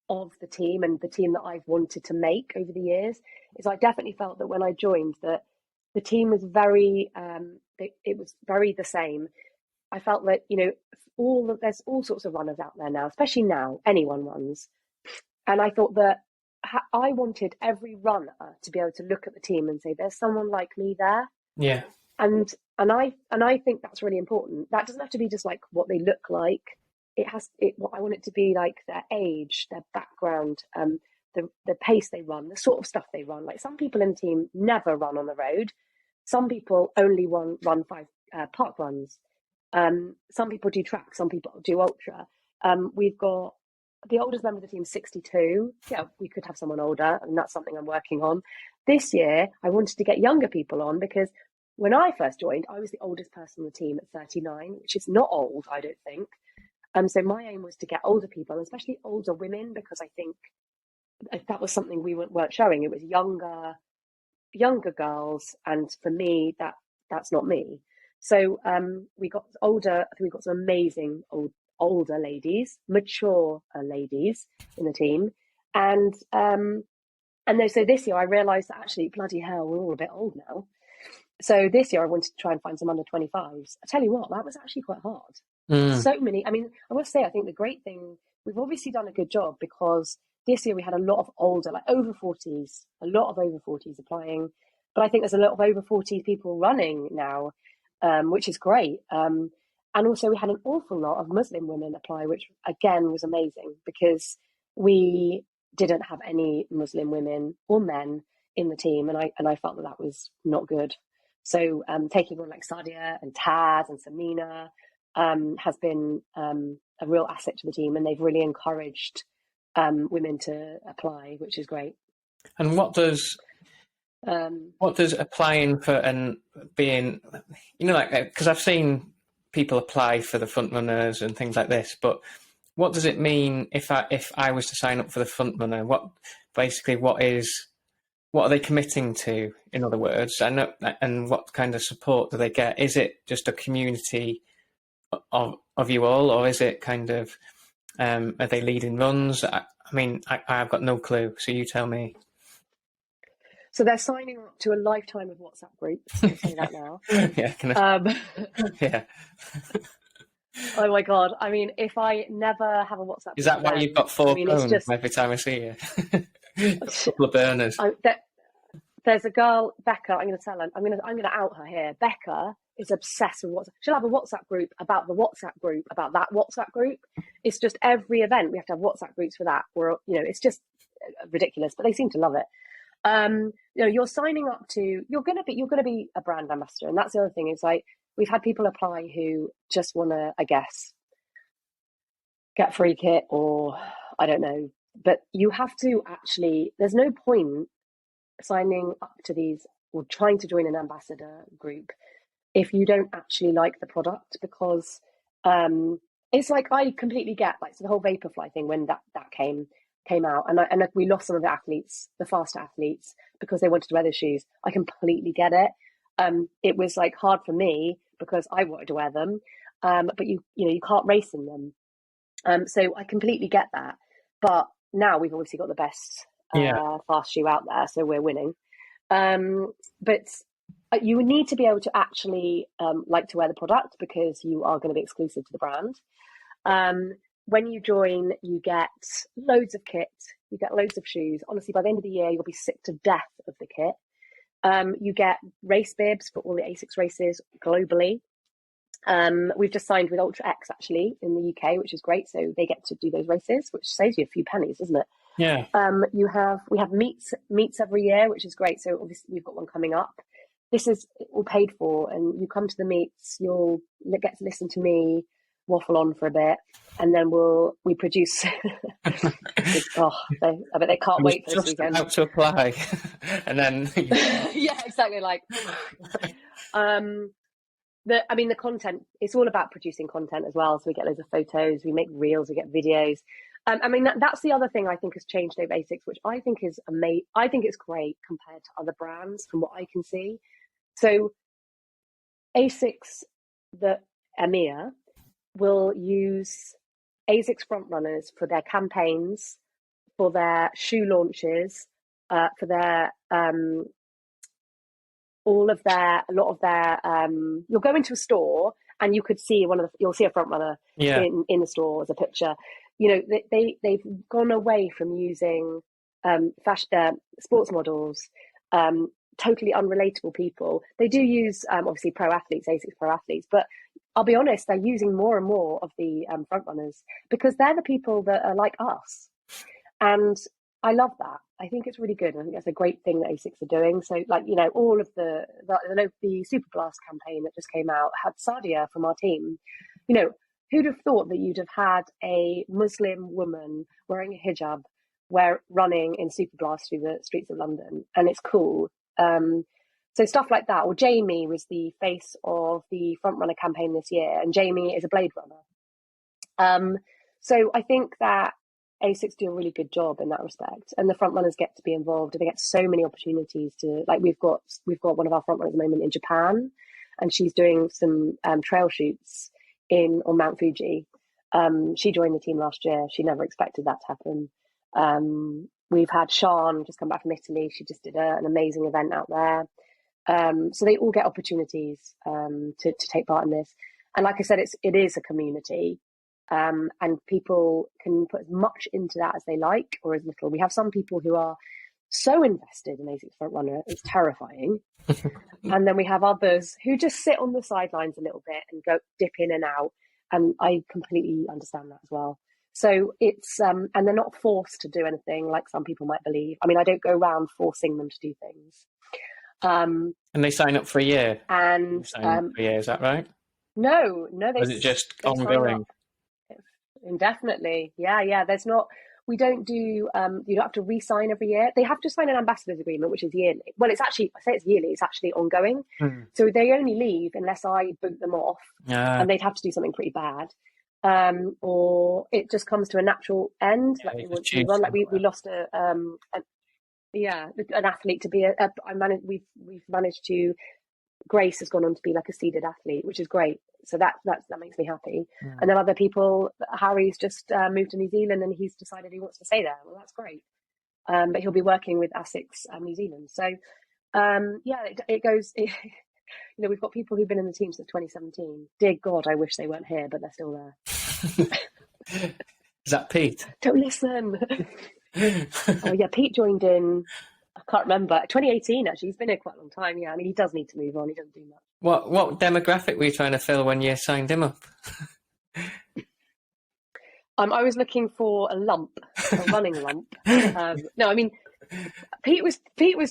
Speaker 2: of the team and the team that I've wanted to make over the years is I definitely felt that when I joined that the team was very, it was very the same. I felt that, there's all sorts of runners out there now, especially now, anyone runs. And I thought that I wanted every runner to be able to look at the team and say, there's someone like me there.
Speaker 1: Yeah.
Speaker 2: And I think that's really important. That doesn't have to be just like what they look like. I want it to be like their age, their background, the pace they run, the sort of stuff they run. Like some people in the team never run on the road. Some people only run 5 park runs. Some people do track, some people do ultra. We've got the oldest member of the team, 62. Yeah, we could have someone older, and that's something I'm working on. This year, I wanted to get younger people on because when I first joined, I was the oldest person on the team at 39, which is not old, I don't think. So my aim was to get older people, especially older women, because I think that was something we weren't showing. It was younger girls, and for me, that's not me. So we got older. I think we got some amazing older ladies, mature ladies in the team, and so this year I realised that actually, bloody hell, we're all a bit old now. So this year I wanted to try and find some under 25s. I tell you what, that was actually quite hard. So many. I mean, I will say, I think the great thing, we've obviously done a good job because this year we had a lot of older, like over 40s, a lot of over 40s applying. But I think there's a lot of over 40 people running now, which is great. And also we had an awful lot of Muslim women apply, which again was amazing because we didn't have any Muslim women or men in the team. And I felt that was not good. So taking on like Sadia and Taz and Samina has been a real asset to the team, and they've really encouraged women to apply, which is great.
Speaker 1: And what does applying for and being, like, because I've seen people apply for the Frontrunners and things like this, but what does it mean if I was to sign up for the Frontrunner? What are they committing to? In other words, and what kind of support do they get? Is it just a community of you all, or is it kind of are they leading runs? I've got no clue. So you tell me.
Speaker 2: So they're signing up to a lifetime of WhatsApp groups. I'll say that now.
Speaker 1: Yeah. Yeah.
Speaker 2: Oh my God. I mean, if I never have a WhatsApp
Speaker 1: Is that why you've got 4 phones every time I see you? A couple of burners.
Speaker 2: There's a girl, Becca. I'm going to tell her. I'm going to out her here. Becca is obsessed with WhatsApp. She'll have a WhatsApp group about the WhatsApp group about that WhatsApp group. It's just every event we have to have WhatsApp groups for that. Or it's just ridiculous. But they seem to love it. You're signing up to. You're going to be a brand ambassador, and that's the other thing. Is like we've had people apply who just want to, I guess, get free kit or I don't know. But you have to actually. There's no point signing up to these or trying to join an ambassador group if you don't actually like the product, because it's like I completely get so the whole Vaporfly thing when that came out and we lost some of the athletes, the faster athletes, because they wanted to wear the shoes. I completely get it. It was hard for me because I wanted to wear them, but you can't race in them. So I completely get that. But now we've obviously got the best fast shoe out there, so we're winning. But you need to be able to actually like to wear the product because you are going to be exclusive to the brand. When you join, you get loads of kit, you get loads of shoes. Honestly, by the end of the year, you'll be sick to death of the kit. You get race bibs for all the Asics races globally. We've just signed with Ultra X actually in the UK, which is great. So they get to do those races, which saves you a few pennies, doesn't it?
Speaker 1: Yeah.
Speaker 2: We have meets every year, which is great. So obviously we've got one coming up. This is all paid for, and you come to the meets. You'll get to listen to me waffle on for a bit, and then we produce. I bet they can't wait for this weekend.
Speaker 1: About to apply, and then
Speaker 2: yeah, exactly. The content, it's all about producing content as well. So we get loads of photos, we make reels, we get videos. That's the other thing I think has changed over Asics, which I think is amazing. I think it's great compared to other brands from what I can see. So Asics, the EMEA, will use Asics Frontrunners for their campaigns, for their shoe launches, for their a lot of their you'll go into a store and you could see you'll see a Frontrunner in the store as a picture. They've gone away from using sports models, totally unrelatable people. They do use obviously pro athletes, Asics pro athletes, but I'll be honest, they're using more and more of the Frontrunners because they're the people that are like us. And I love that. I think it's really good. I think that's a great thing that Asics are doing. So all of the Super Blast campaign that just came out had Sadia from our team. Who'd have thought that you'd have had a Muslim woman wearing a hijab running in Super Blast through the streets of London, and it's cool. So stuff like that. Or Jamie was the face of the Frontrunner campaign this year, and Jamie is a Blade Runner. So I think that Asics do a really good job in that respect, and the Frontrunners get to be involved. They get so many opportunities to we've got one of our Frontrunners at the moment in Japan, and she's doing some trail shoots on Mount Fuji. She joined the team last year. She never expected that to happen. We've had Sian just come back from Italy. She just did an amazing event out there. So they all get opportunities to take part in this. And like I said, it is a community, and people can put as much into that as they like or as little. We have some people who are so invested in Asics Frontrunner, it's terrifying. And then we have others who just sit on the sidelines a little bit and go dip in and out. And I completely understand that as well. So it's, and they're not forced to do anything like some people might believe. I mean, I don't go around forcing them to do things.
Speaker 1: And they sign up for a year.
Speaker 2: And
Speaker 1: for a year, is that right?
Speaker 2: No.
Speaker 1: Or is it just ongoing?
Speaker 2: Indefinitely. Yeah. There's not. we don't do, you don't have to re-sign every year. They have to sign an ambassador's agreement, which is yearly. Well, it's actually, I say it's yearly, it's actually ongoing. So they only leave unless I boot them off, and they'd have to do something pretty bad. Or it just comes to a natural end. Like they want to run. Like we lost an athlete to be we've managed to. Grace has gone on to be like a seeded athlete, which is great. So that makes me happy. And then other people, Harry's just moved to New Zealand and he's decided he wants to stay there. Well, that's great. But he'll be working with Asics New Zealand. So it goes. We've got people who've been in the team since 2017. Dear God, I wish they weren't here, but they're still there.
Speaker 1: Is that Pete?
Speaker 2: Don't listen. Oh yeah, Pete joined in. I can't remember. 2018, actually. He's been here quite a long time. Yeah, I mean, he does need to move on. He doesn't do much.
Speaker 1: What demographic were you trying to fill when you signed him up?
Speaker 2: I was looking for a running lump. No, I mean, Pete was.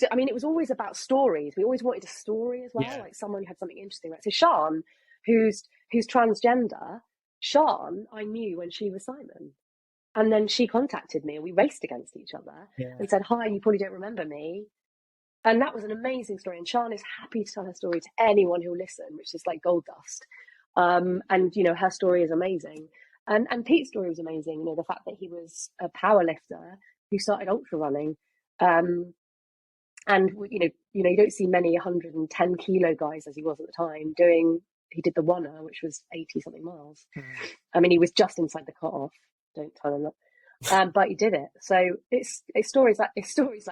Speaker 2: I mean, it was always about stories. We always wanted a story as well, like someone who had something interesting. Right? So Sian, who's transgender, Sian, I knew when she was Simon. And then she contacted me and we raced against each other and said, hi, you probably don't remember me. And that was an amazing story. And Sian is happy to tell her story to anyone who'll listen, which is like gold dust. And, her story is amazing. And Pete's story was amazing. The fact that he was a power lifter who started ultra running. And, you don't see many 110 kilo guys as he was at the time he did the Runner, which was 80 something miles. I mean, he was just inside the cutoff. Don't tell him that. But he did it. So it's stories like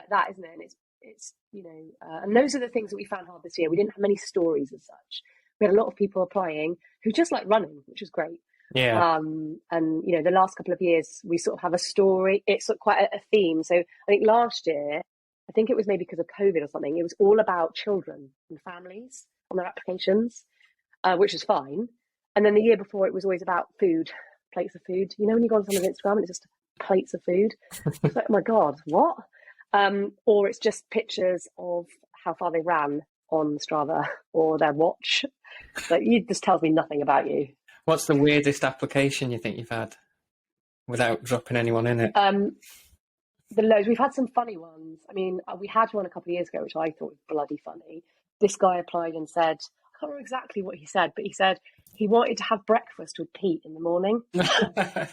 Speaker 2: that, isn't it? And it's and those are the things that we found hard this year. We didn't have many stories as such. We had a lot of people applying who just like running, which was great.
Speaker 1: Yeah.
Speaker 2: And the last couple of years we sort of have a story. It's sort of quite a theme. So I think last year, I think it was maybe because of COVID or something, it was all about children and families on their applications, which was fine. And then the year before, it was always about food. Plates of food. When you go on someone's Instagram and it's just plates of food, it's like, oh my God, what? Or it's just pictures of how far they ran on Strava or their watch. Like, it just tells me nothing about you.
Speaker 1: What's the weirdest application you think you've had without dropping anyone in it?
Speaker 2: The loads. We've had some funny ones. I mean, we had one a couple of years ago, which I thought was bloody funny. This guy applied and said, I can't remember exactly what he said, but he said he wanted to have breakfast with Pete in the morning. I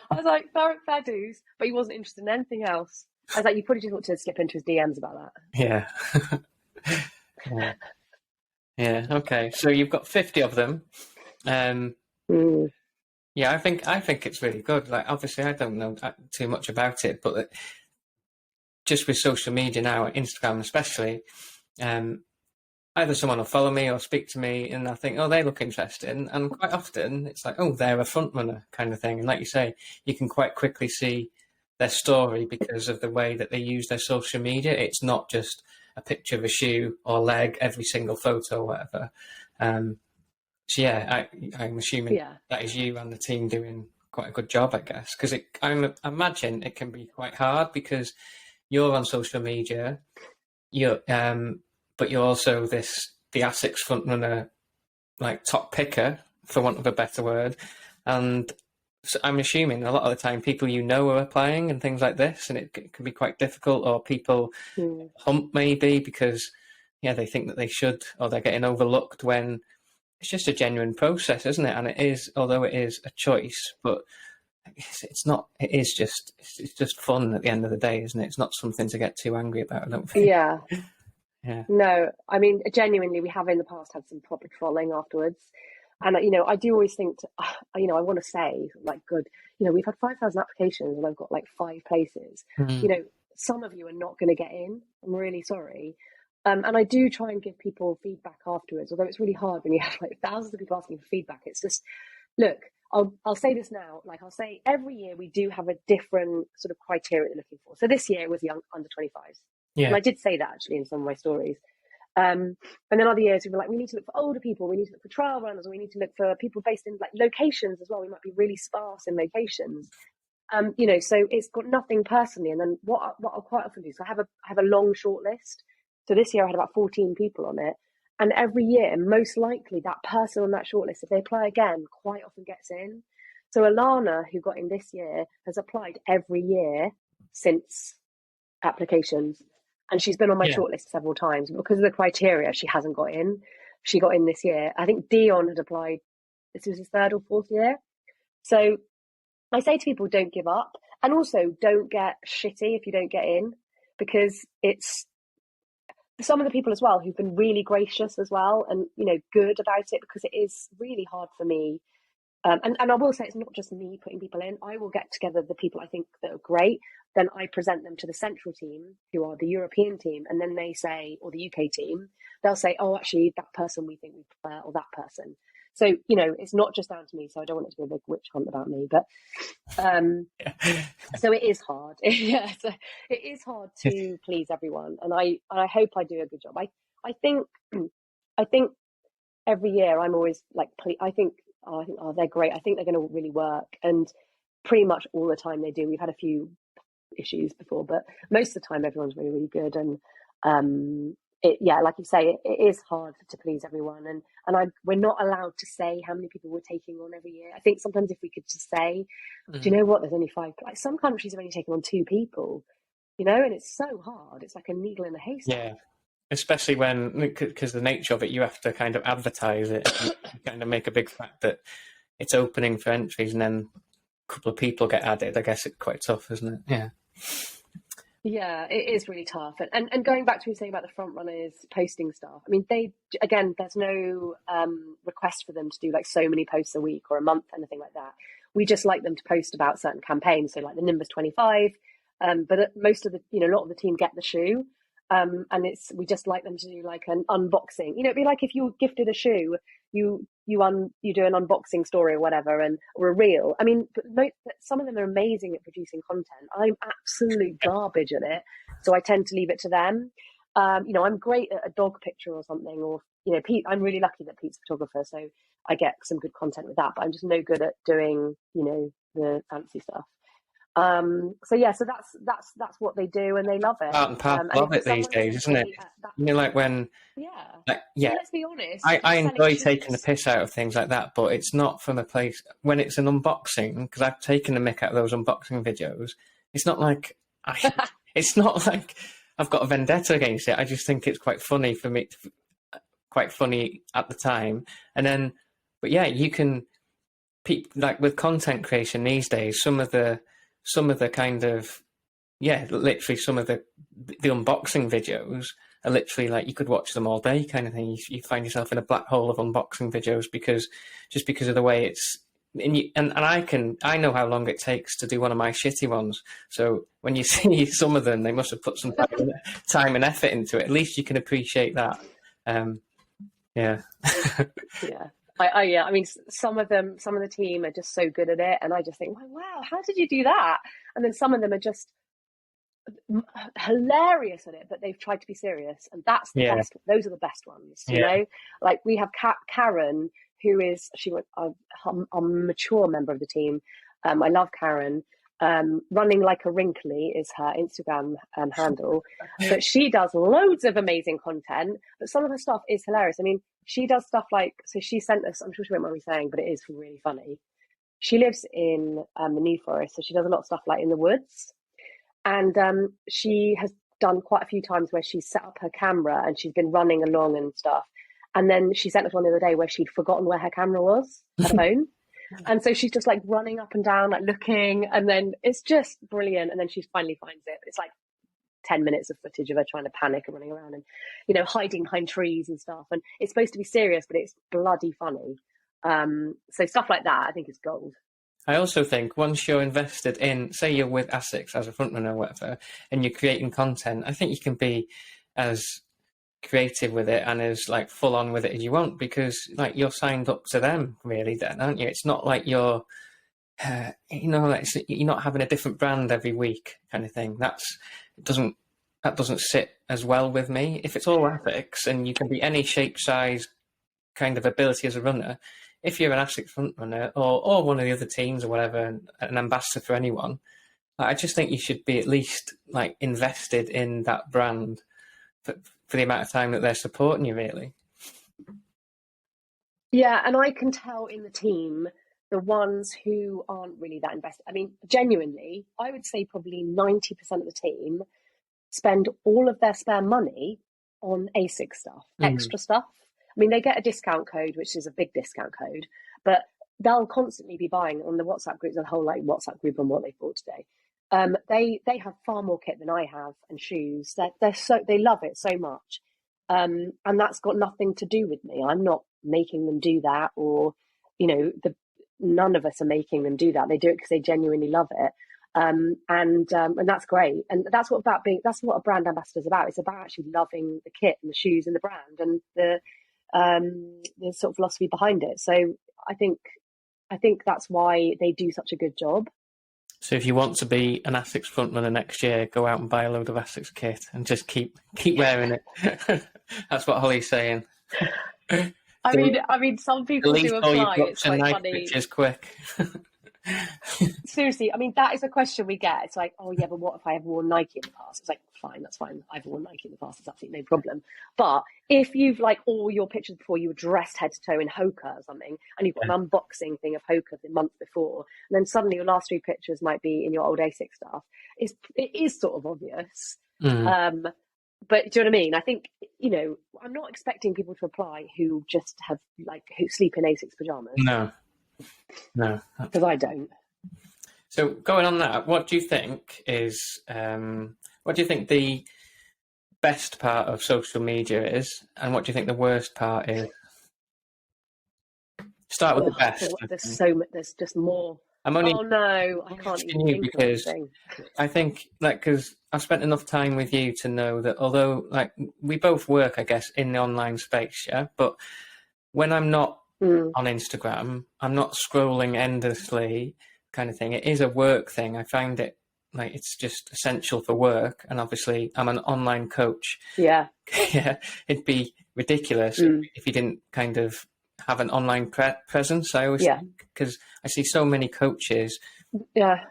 Speaker 2: was like, fair dues, but he wasn't interested in anything else. I was like, you probably just want to slip into his DMs about
Speaker 1: that. Yeah. Yeah. Okay. So you've got 50 of them. Yeah, I think it's really good. Like, obviously, I don't know too much about it, but just with social media now, Instagram especially, either someone will follow me or speak to me and I think, oh, they look interesting. And quite often it's like, oh, they're a front runner kind of thing. And like you say, you can quite quickly see their story because of the way that they use their social media. It's not just a picture of a shoe or leg, every single photo or whatever. So yeah, I'm assuming that is you and the team doing quite a good job, I guess. Because I imagine it can be quite hard because you're on social media, but you're also the Asics Frontrunner, like top picker, for want of a better word. And so I'm assuming a lot of the time people are applying and things like this, and it can be quite difficult, or people hump maybe because they think that they should, or they're getting overlooked when it's just a genuine process, isn't it? And it is, although it is a choice, but it's not. It's just fun at the end of the day, isn't it? It's not something to get too angry about, I don't think.
Speaker 2: Yeah. Yeah. No, I mean, genuinely, we have in the past had some proper trolling afterwards. And, I do always think, I want to say, like, good, we've had 5,000 applications and I've got like 5 places. Some of you are not going to get in. I'm really sorry. And I do try and give people feedback afterwards, although it's really hard when you have like thousands of people asking for feedback. It's just, look, I'll say this now, like I'll say every year we do have a different sort of criteria they're looking for. So this year it was young under 25s. Yeah. And I did say that actually in some of my stories. And then other years we were like, we need to look for older people, we need to look for trail runners, or we need to look for people based in like locations as well. We might be really sparse in locations. So it's got nothing personally. And then what I'll quite often do, so I have a long short list. So this year I had about 14 people on it. And every year, most likely that person on that shortlist, if they apply again, quite often gets in. So Alana, who got in this year, has applied every year since applications, and she's been on my
Speaker 1: Yeah.
Speaker 2: shortlist several times. Because of the criteria, she hasn't got in. She got in this year. I think Dion had applied. This was his third or fourth year. So I say to people, don't give up, and also don't get shitty if you don't get in, because it's some of the people as well who've been really gracious as well, and good about it, because it is really hard for me. And I will say, it's not just me putting people in. I will get together the people I think that are great. Then I present them to the central team, who are the European team, and then they say, or the UK team, they'll say, oh, actually, that person we think we prefer, or that person. So, it's not just down to me. So I don't want it to be a big witch hunt about me. But so it is hard. Yeah, so it is hard to please everyone. And I hope I do a good job. I think every year I'm always like, I think, oh, they're great. I think they're going to really work. And pretty much all the time they do. We've had a few issues before, but most of the time everyone's really, really good. And like you say, it is hard to please everyone. And we're not allowed to say how many people we're taking on every year. I think sometimes if we could just say, do you know what, there's only 5. Like some countries are only taking on 2 people, and it's so hard. It's like a needle in a haystack.
Speaker 1: Yeah. Especially because the nature of it, you have to kind of advertise it. You kind of make a big fact that it's opening for entries, and then a couple of people get added. I guess it's quite tough, isn't it? Yeah.
Speaker 2: Yeah, it is really tough. And going back to what you were saying about the Frontrunners posting stuff, I mean, there's no request for them to do like so many posts a week or a month, anything like that. We just like them to post about certain campaigns. So like the Nimbus 25, but most of the, a lot of the team get the shoe. And we just like them to do like an unboxing. It'd be like if you were gifted a shoe, you do an unboxing story or whatever, or a reel. I mean, but some of them are amazing at producing content. I'm absolute garbage at it, so I tend to leave it to them. I'm great at a dog picture or something, or Pete. I'm really lucky that Pete's a photographer, so I get some good content with that. But I'm just no good at doing the fancy stuff. So that's what they do, and they love it.
Speaker 1: Part and parcel of it these days, isn't it? Like when,
Speaker 2: let's be honest.
Speaker 1: I enjoy taking the piss out of things like that, but it's not from a place when it's an unboxing, because I've taken the mick out of those unboxing videos. It's not like it's not like I've got a vendetta against it. I just think it's quite funny for me, quite funny at the time, and then, but yeah, you can, like with content creation these days, some of the kind of, literally some of the unboxing videos are literally like you could watch them all day kind of thing. You find yourself in a black hole of unboxing videos because of the way it's, and I know how long it takes to do one of my shitty ones. So when you see some of them, they must have put some time and effort into it. At least you can appreciate that. Yeah.
Speaker 2: I mean, some of the team are just so good at it, and I just think, wow, how did you do that? And then some of them are just hilarious at it, but they've tried to be serious, and that's the best. Those are the best ones, you know. Like we have Karen, who is a mature member of the team. I love Karen. Running Like a Wrinkly is her Instagram handle, but she does loads of amazing content. But some of her stuff is hilarious. I mean, she does stuff like, so she sent us, I'm sure she won't mind me saying, but it is really funny. She lives in the New Forest, so she does a lot of stuff like in the woods. And she has done quite a few times where she's set up her camera and she's been running along and stuff. And then she sent us one the other day where she'd forgotten where her camera was, her phone. And so she's just like running up and down, like looking, and then it's just brilliant. And then she finally finds it. It's like 10 minutes of footage of her trying to panic and running around and, hiding behind trees and stuff. And it's supposed to be serious, but it's bloody funny. So stuff like that, I think, is gold.
Speaker 1: I also think once you're invested in, say you're with Asics as a frontrunner or whatever, and you're creating content, I think you can be as creative with it and as like full on with it as you want, because like you're signed up to them really then, aren't you? It's not like you're you're not having a different brand every week kind of thing. That doesn't sit as well with me. If it's all Asics and you can be any shape, size, kind of ability as a runner, if you're an Asics frontrunner or one of the other teams or whatever, an ambassador for anyone, I just think you should be at least like invested in that brand for the amount of time that they're supporting you, really.
Speaker 2: Yeah, and I can tell in the team the ones who aren't really that invested. I mean, genuinely, I would say probably 90% of the team spend all of their spare money on Asics stuff, extra stuff. I mean, they get a discount code, which is a big discount code, but they'll constantly be buying on the WhatsApp groups, a whole like WhatsApp group on what they bought today. They have far more kit than I have and shoes. They love it so much, and that's got nothing to do with me. I'm not making them do that, or none of us are making them do that. They do it because they genuinely love it. And that's great, and that's what a brand ambassador is about. It's about actually loving the kit and the shoes and the brand and the sort of philosophy behind it. So I think that's why they do such a good job.
Speaker 1: So if you want to be an Asics Frontrunner next year, go out and buy a load of Asics kit and just keep wearing it. That's what Holly's saying.
Speaker 2: I mean, some people do apply. It's quite funny.
Speaker 1: Pictures quick.
Speaker 2: Seriously, I mean, that is a question we get. It's like, oh yeah, but what if I ever wore Nike in the past? It's like, fine, that's fine. I've worn Nike in the past. It's absolutely no problem. But if you've like all your pictures before, you were dressed head to toe in Hoka or something, and you've got an unboxing thing of Hoka the month before, and then suddenly your last 3 pictures might be in your old Asics stuff, it is sort of obvious. But do you know what I mean? I think, I'm not expecting people to apply who just have who sleep in Asics pajamas.
Speaker 1: No,
Speaker 2: because I don't.
Speaker 1: So going on that, what do you think is what do you think the best part of social media is, and what do you think the worst part is? Start with the best.
Speaker 2: There's so much. There's just more.
Speaker 1: I'm only.
Speaker 2: Oh no, I can't even think
Speaker 1: because
Speaker 2: of anything.
Speaker 1: I think because I've spent enough time with you to know that although we both work, I guess, in the online space, yeah, but when I'm not on Instagram, I'm not scrolling endlessly, kind of thing. It is a work thing. I find it it's just essential for work, and obviously I'm an online coach.
Speaker 2: Yeah,
Speaker 1: it'd be ridiculous if you didn't kind of have an online presence. I always think, because I see so many coaches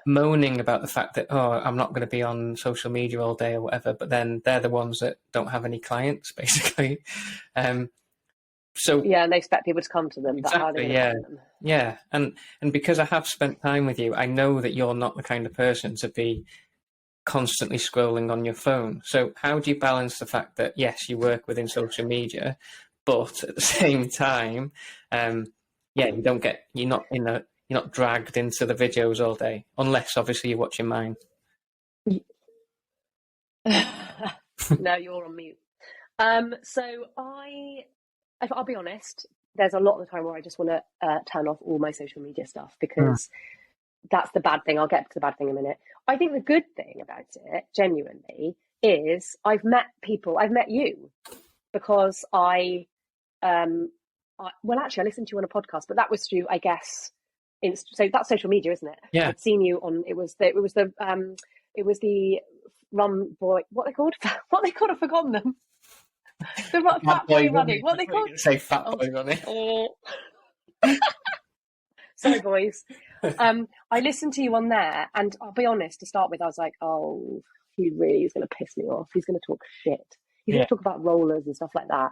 Speaker 1: moaning about the fact that I'm not going to be on social media all day or whatever, but then they're the ones that don't have any clients, basically. So
Speaker 2: and they expect people to come to them. But how are they going to find them?
Speaker 1: Yeah, and because I have spent time with you, I know that you're not the kind of person to be constantly scrolling on your phone. So how do you balance the fact that yes, you work within social media, but at the same time, you're not dragged into the videos all day, unless obviously you're watching mine.
Speaker 2: No, you're on mute. So I'll be honest, there's a lot of the time where I just want to turn off all my social media stuff, because that's the bad thing. I'll get to the bad thing in a minute. I think the good thing about it, genuinely, is I've met you, because I listened to you on a podcast, but that was through, I guess, so that's social media, isn't it?
Speaker 1: Yeah.
Speaker 2: I'd seen you on, it was the Run Boy, what they called? What they called? I've forgotten them. The Fat Boy Running. What they called?
Speaker 1: Say Fat Boy Running.
Speaker 2: Sorry, boys. I listened to you on there, and I'll be honest, to start with, I was like, oh, he really is going to piss me off. He's going to talk shit. He's going to talk about rollers and stuff like that.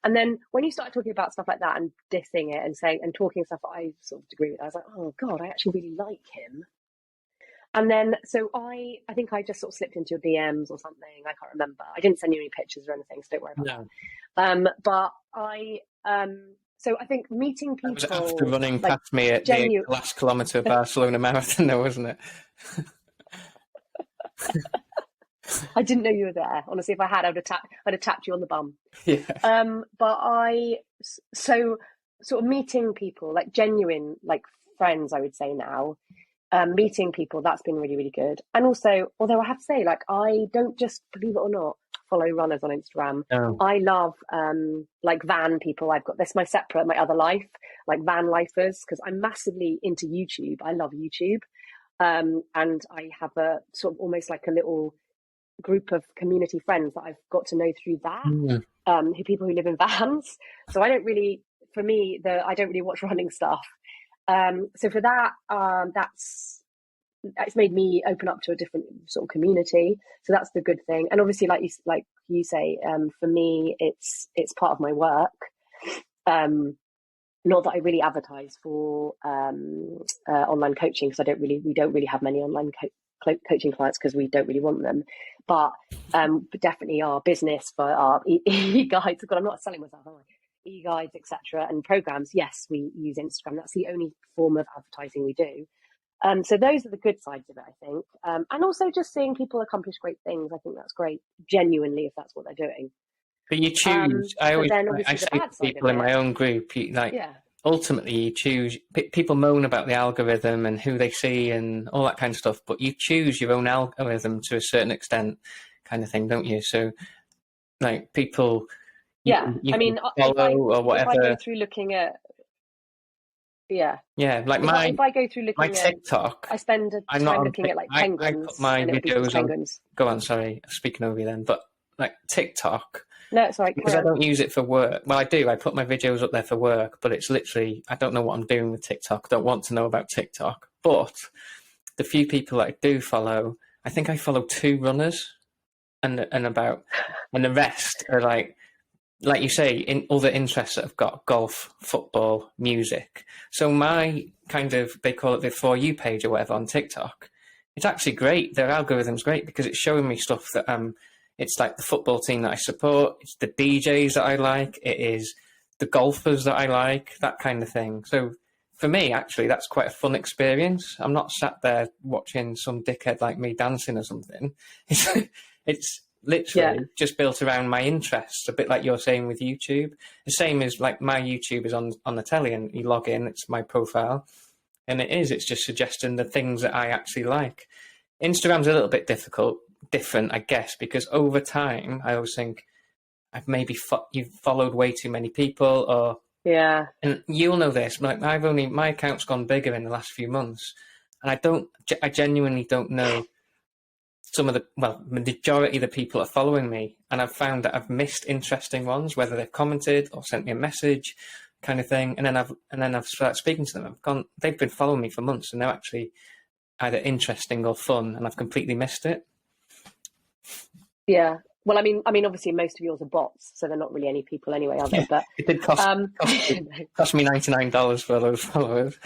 Speaker 2: And then when you started talking about stuff like that and dissing it and saying and talking stuff that I sort of agree with, I was like, oh God, I actually really like him. And then, so I think I just sort of slipped into your DMs or something. I can't remember. I didn't send you any pictures or anything, so don't worry about that. But so I think meeting people.
Speaker 1: That was after running past me at the last kilometre of Barcelona Marathon, though, wasn't it?
Speaker 2: I didn't know you were there. Honestly, if I had, I'd have tapped you on the bum.
Speaker 1: Yeah.
Speaker 2: But so sort of meeting people, like genuine, like friends, I would say now. Meeting people, that's been really, really good. And also, although I have to say, like, I don't just, believe it or not, follow runners on Instagram.
Speaker 1: Oh.
Speaker 2: I love like van people. I've got this my other life, like van lifers, because I'm massively into YouTube. I love YouTube. And I have a sort of almost like a little group of community friends that I've got to know through that, who people who live in vans. So I don't really watch running stuff. So for that, it's made me open up to a different sort of community. So that's the good thing. And obviously, like you say, for me, it's part of my work. not that I really advertise for online coaching, because we don't really have many online coaching clients because we don't really want them. But definitely our business for our e-guides. God, I'm not selling myself, am I? E-guides, etc., and programs. Yes, we use Instagram. That's the only form of advertising we do. So those are the good sides of it, I think. And also just seeing people accomplish great things. I think that's great, genuinely, if that's what they're doing.
Speaker 1: But you choose.
Speaker 2: But then obviously
Speaker 1: I
Speaker 2: the
Speaker 1: say
Speaker 2: bad
Speaker 1: to
Speaker 2: side
Speaker 1: people
Speaker 2: of
Speaker 1: in my
Speaker 2: it,
Speaker 1: own group,
Speaker 2: yeah,
Speaker 1: ultimately you choose. People moan about the algorithm and who they see and all that kind of stuff, but you choose your own algorithm to a certain extent, kind of thing, don't you? So, like people,
Speaker 2: yeah.
Speaker 1: you
Speaker 2: I
Speaker 1: can
Speaker 2: mean,
Speaker 1: follow or
Speaker 2: if I go
Speaker 1: whatever.
Speaker 2: through looking at, yeah,
Speaker 1: Yeah, like
Speaker 2: if I go through
Speaker 1: my
Speaker 2: looking at,
Speaker 1: TikTok.
Speaker 2: I spend a
Speaker 1: I'm not
Speaker 2: time
Speaker 1: on.
Speaker 2: looking at like
Speaker 1: I put
Speaker 2: penguins,
Speaker 1: my
Speaker 2: and it'll be just
Speaker 1: videos on.
Speaker 2: penguins.
Speaker 1: Go on, sorry, speaking over you then, but like TikTok.
Speaker 2: No, it's all right.
Speaker 1: Because
Speaker 2: Carry
Speaker 1: I
Speaker 2: on.
Speaker 1: don't use it for work. Well, I do. I put my videos up there for work, but it's literally, I don't know what I'm doing with TikTok. I don't want to know about TikTok. But the few people that I do follow, I think I follow 2 runners, and the rest are like you say, in other interests that have got golf, football, music. So my kind of, they call it the For You page or whatever on TikTok, it's actually great. Their algorithm's great because it's showing me stuff that it's like the football team that I support, it's the DJs that I like, it is the golfers that I like, that kind of thing. So for me, actually, that's quite a fun experience. I'm not sat there watching some dickhead like me dancing or something. It's
Speaker 2: Yeah,
Speaker 1: literally just built around my interests, a bit like you're saying with YouTube. The same as like my YouTube is on the telly, and you log in, it's my profile, and it's just suggesting the things that I actually like. Instagram's a little bit different, I guess, because over time, I always think I've maybe you've followed way too many people, or
Speaker 2: yeah,
Speaker 1: and you'll know this. Like my account's gone bigger in the last few months, and I genuinely don't know some of the majority of the people are following me, and I've found that I've missed interesting ones, whether they've commented or sent me a message, kind of thing. And then I've started speaking to them. They've been following me for months, and they're actually either interesting or fun, and I've completely missed it.
Speaker 2: yeah. Well, I mean, obviously, most of yours are bots, so they're not really any people anyway, are they? But
Speaker 1: It did cost me $99 for those followers.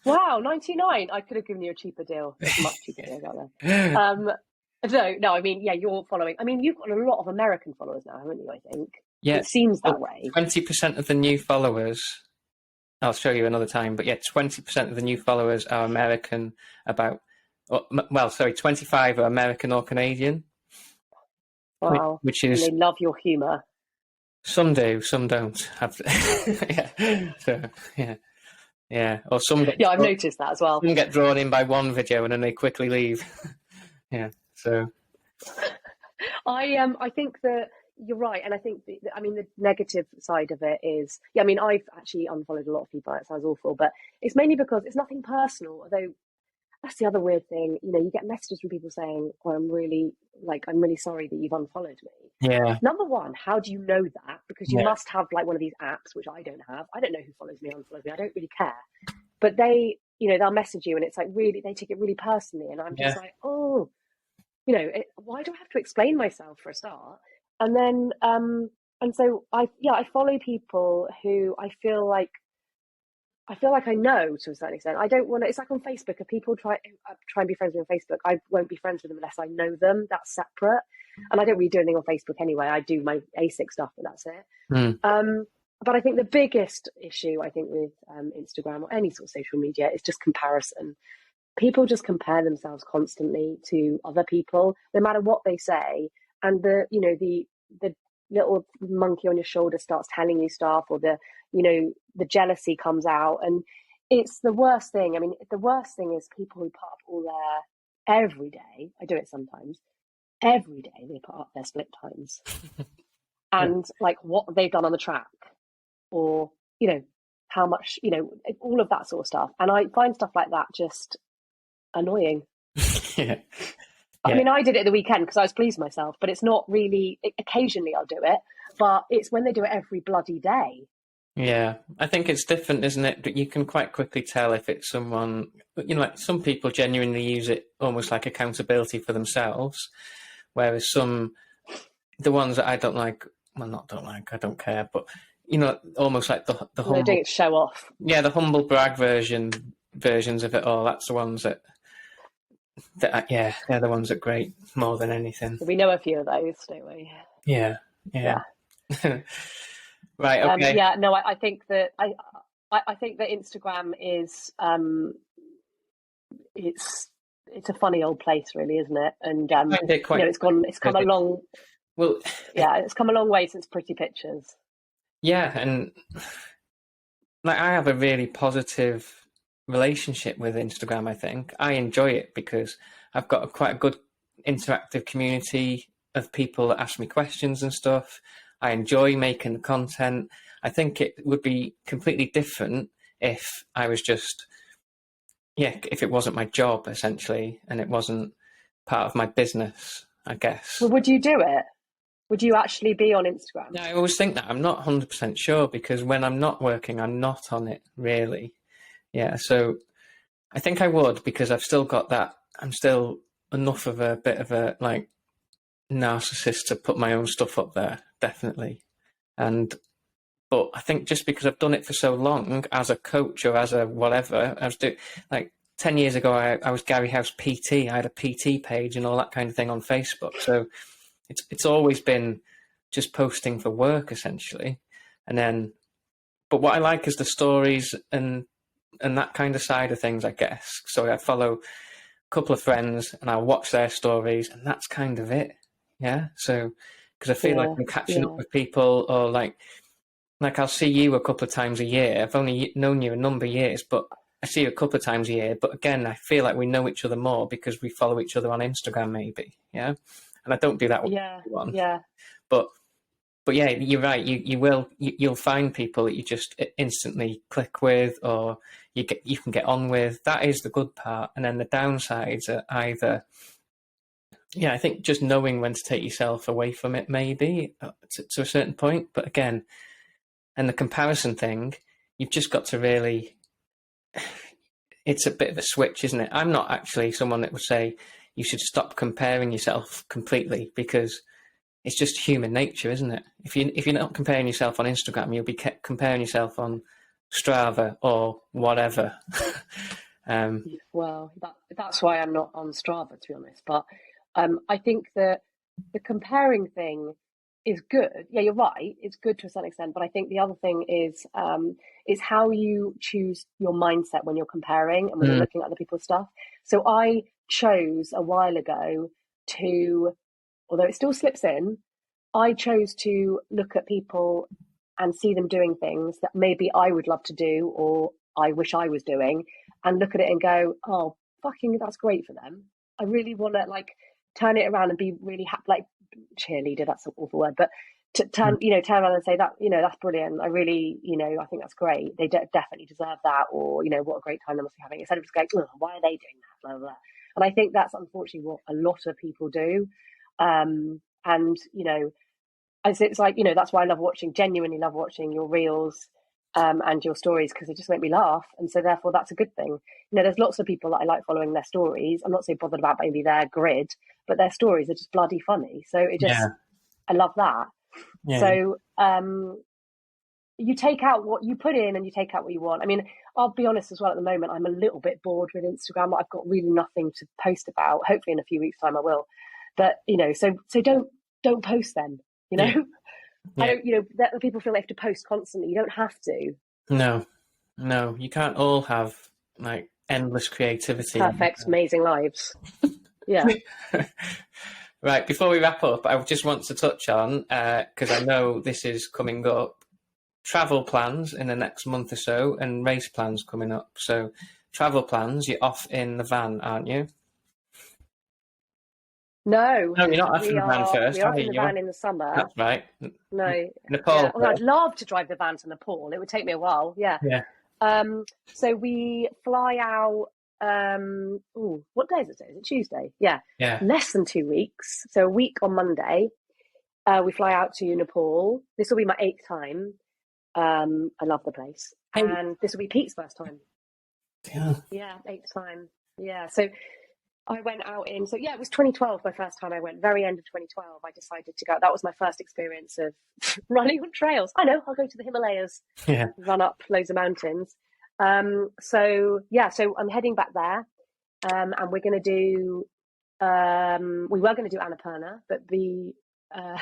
Speaker 2: wow, 99. I could have given you a cheaper deal. There's much cheaper deals out there. No, I mean, yeah, you're following. I mean, you've got a lot of American followers now, haven't you? I think
Speaker 1: Yeah,
Speaker 2: it seems that way.
Speaker 1: 20% of the new followers. I'll show you another time, but yeah, 20% of the new followers are American. 25 are American or Canadian.
Speaker 2: Wow,
Speaker 1: Which
Speaker 2: and
Speaker 1: is,
Speaker 2: they love your humour.
Speaker 1: some do, some don't have. Yeah, so yeah, or
Speaker 2: Yeah, I've noticed that as well.
Speaker 1: some get drawn in by one video and then they quickly leave. Yeah, so
Speaker 2: I think that you're right, and I think I mean the negative side of it is, yeah. I mean, I've actually unfollowed a lot of people. That sounds awful, but it's mainly because it's nothing personal. Although that's the other weird thing. You know, you get messages from people saying, "Oh, I'm really sorry that you've unfollowed me."
Speaker 1: yeah,
Speaker 2: Number one, how do you know that? Because you
Speaker 1: yeah,
Speaker 2: must have like one of these apps, which I don't have. I don't know who follows me or unfollows me. I don't really care. But they, they'll message you, and it's like really, they take it really personally, and I'm just
Speaker 1: yeah,
Speaker 2: like, oh, why do I have to explain myself for a start? And then, and so I follow people who I feel like I know to a certain extent. I don't want to. It's like on Facebook. If people try and be friends with me on Facebook, I won't be friends with them unless I know them. That's separate. And I don't really do anything on Facebook anyway. I do my Asics stuff, but that's it. But I think the biggest issue, I think, with Instagram or any sort of social media is just comparison. People just compare themselves constantly to other people, no matter what they say. And the little monkey on your shoulder starts telling you stuff, or the jealousy comes out, and it's the worst thing. I mean, the worst thing is people who put up all their every day. I do it sometimes. Every day they put up their split times and like what they've done on the track, or how much, all of that sort of stuff. And I find stuff like that just annoying.
Speaker 1: yeah.
Speaker 2: I mean, I did it at the weekend because I was pleased with myself, but it's not really. Occasionally I'll do it, but it's when they do it every bloody day.
Speaker 1: Yeah, I think it's different, isn't it? But you can quite quickly tell if it's someone, like some people genuinely use it almost like accountability for themselves, whereas the ones that I don't like, well, not don't like, I don't care, but almost like the
Speaker 2: They're
Speaker 1: humble,
Speaker 2: doing it to show off.
Speaker 1: yeah, the humble brag versions of it all. That's the ones that yeah, they're the ones that great more than anything.
Speaker 2: We know a few of those, don't we?
Speaker 1: Yeah, yeah. Right. Okay.
Speaker 2: Yeah, no, I think that I think that Instagram is it's a funny old place, really, isn't it? And
Speaker 1: I find it quite.
Speaker 2: it's come a long
Speaker 1: Well,
Speaker 2: it's come a long way since pretty pictures.
Speaker 1: yeah, and like I have a really positive relationship with Instagram. I think I enjoy it because I've got quite a good interactive community of people that ask me questions and stuff. I enjoy making the content. I think it would be completely different if I was just, if it wasn't my job essentially and it wasn't part of my business, I guess.
Speaker 2: Well, would you do it? Would you actually be on Instagram?
Speaker 1: Yeah, I always think that. I'm not 100% sure because when I'm not working, I'm not on it really. Yeah, so I think I would because I've still got that. I'm still enough of a bit of a like narcissist to put my own stuff up there, definitely. But I think just because I've done it for so long as a coach or as a whatever, I was doing like 10 years ago, I was Gary House PT. I had a PT page and all that kind of thing on Facebook. So it's always been just posting for work essentially. And then, but what I like is the stories and that kind of side of things, I guess. So I follow a couple of friends and I watch their stories and that's kind of it. Yeah. So, because I feel like I'm catching up with people or like I'll see you a couple of times a year. I've only known you a number of years, but I see you a couple of times a year. But again, I feel like we know each other more because we follow each other on Instagram, maybe. Yeah. And I don't do that with everyone.
Speaker 2: Yeah.
Speaker 1: But yeah, you're right. You'll find people that you just instantly click with, or you can get on with. That is the good part. And then the downsides are either, I think just knowing when to take yourself away from it, maybe to a certain point. But again, and the comparison thing, you've just got to really. It's a bit of a switch, isn't it? I'm not actually someone that would say you should stop comparing yourself completely because it's just human nature, isn't it? If you're not comparing yourself on Instagram, you'll be comparing yourself on Strava or whatever.
Speaker 2: Well, that's why I'm not on Strava, to be honest. But I think that the comparing thing is good. Yeah, you're right. It's good to a certain extent. But I think the other thing is how you choose your mindset when you're comparing and when you're looking at other people's stuff. So I chose a while ago to, although it still slips in, I chose to look at people and see them doing things that maybe I would love to do or I wish I was doing, and look at it and go, oh, fucking, that's great for them. I really want to like turn it around and be really happy, like cheerleader, that's an awful word, but to turn around and say that, that's brilliant. I really, I think that's great. They definitely deserve that, or, what a great time they must be having, instead of just going, oh, why are they doing that? Blah, blah, blah. And I think that's unfortunately what a lot of people do. And, it's like, that's why I genuinely love watching your reels and your stories, because they just make me laugh. And so therefore that's a good thing. There's lots of people that I like following their stories. I'm not so bothered about maybe their grid, but their stories are just bloody funny. So it just, I love that. Yeah. So you take out what you put in and you take out what you want. I mean, I'll be honest as well, at the moment, I'm a little bit bored with Instagram. I've got really nothing to post about. Hopefully in a few weeks' time I will. But, so don't post then, Yeah. I don't, that people feel they have to post constantly. You don't have to.
Speaker 1: No, you can't all have like endless creativity.
Speaker 2: Perfect, amazing lives. Yeah.
Speaker 1: Right, before we wrap up, I just want to touch on, because I know this is coming up, travel plans in the next month or so and race plans coming up. So travel plans, you're off in the van, aren't you?
Speaker 2: No,
Speaker 1: you're not off in the van first.
Speaker 2: We're off in the van in the summer.
Speaker 1: That's right.
Speaker 2: No,
Speaker 1: Nepal.
Speaker 2: Yeah. Well, I'd love to drive the van to Nepal. It would take me a while. Yeah. So we fly out. What day is it? Is it Tuesday? Yeah. Less than 2 weeks. So a week on Monday. We fly out to Nepal. This will be my 8th time. I love the place, and this will be Pete's first time.
Speaker 1: Yeah.
Speaker 2: 8th time. Yeah. So I went out in, so yeah, it was 2012 my first time I went. Very end of 2012, I decided to go. That was my first experience of running on trails. I know, I'll go to the Himalayas,
Speaker 1: Yeah.
Speaker 2: run up loads of mountains. So yeah, so I'm heading back there, and we're going to do. We were going to do Annapurna, but the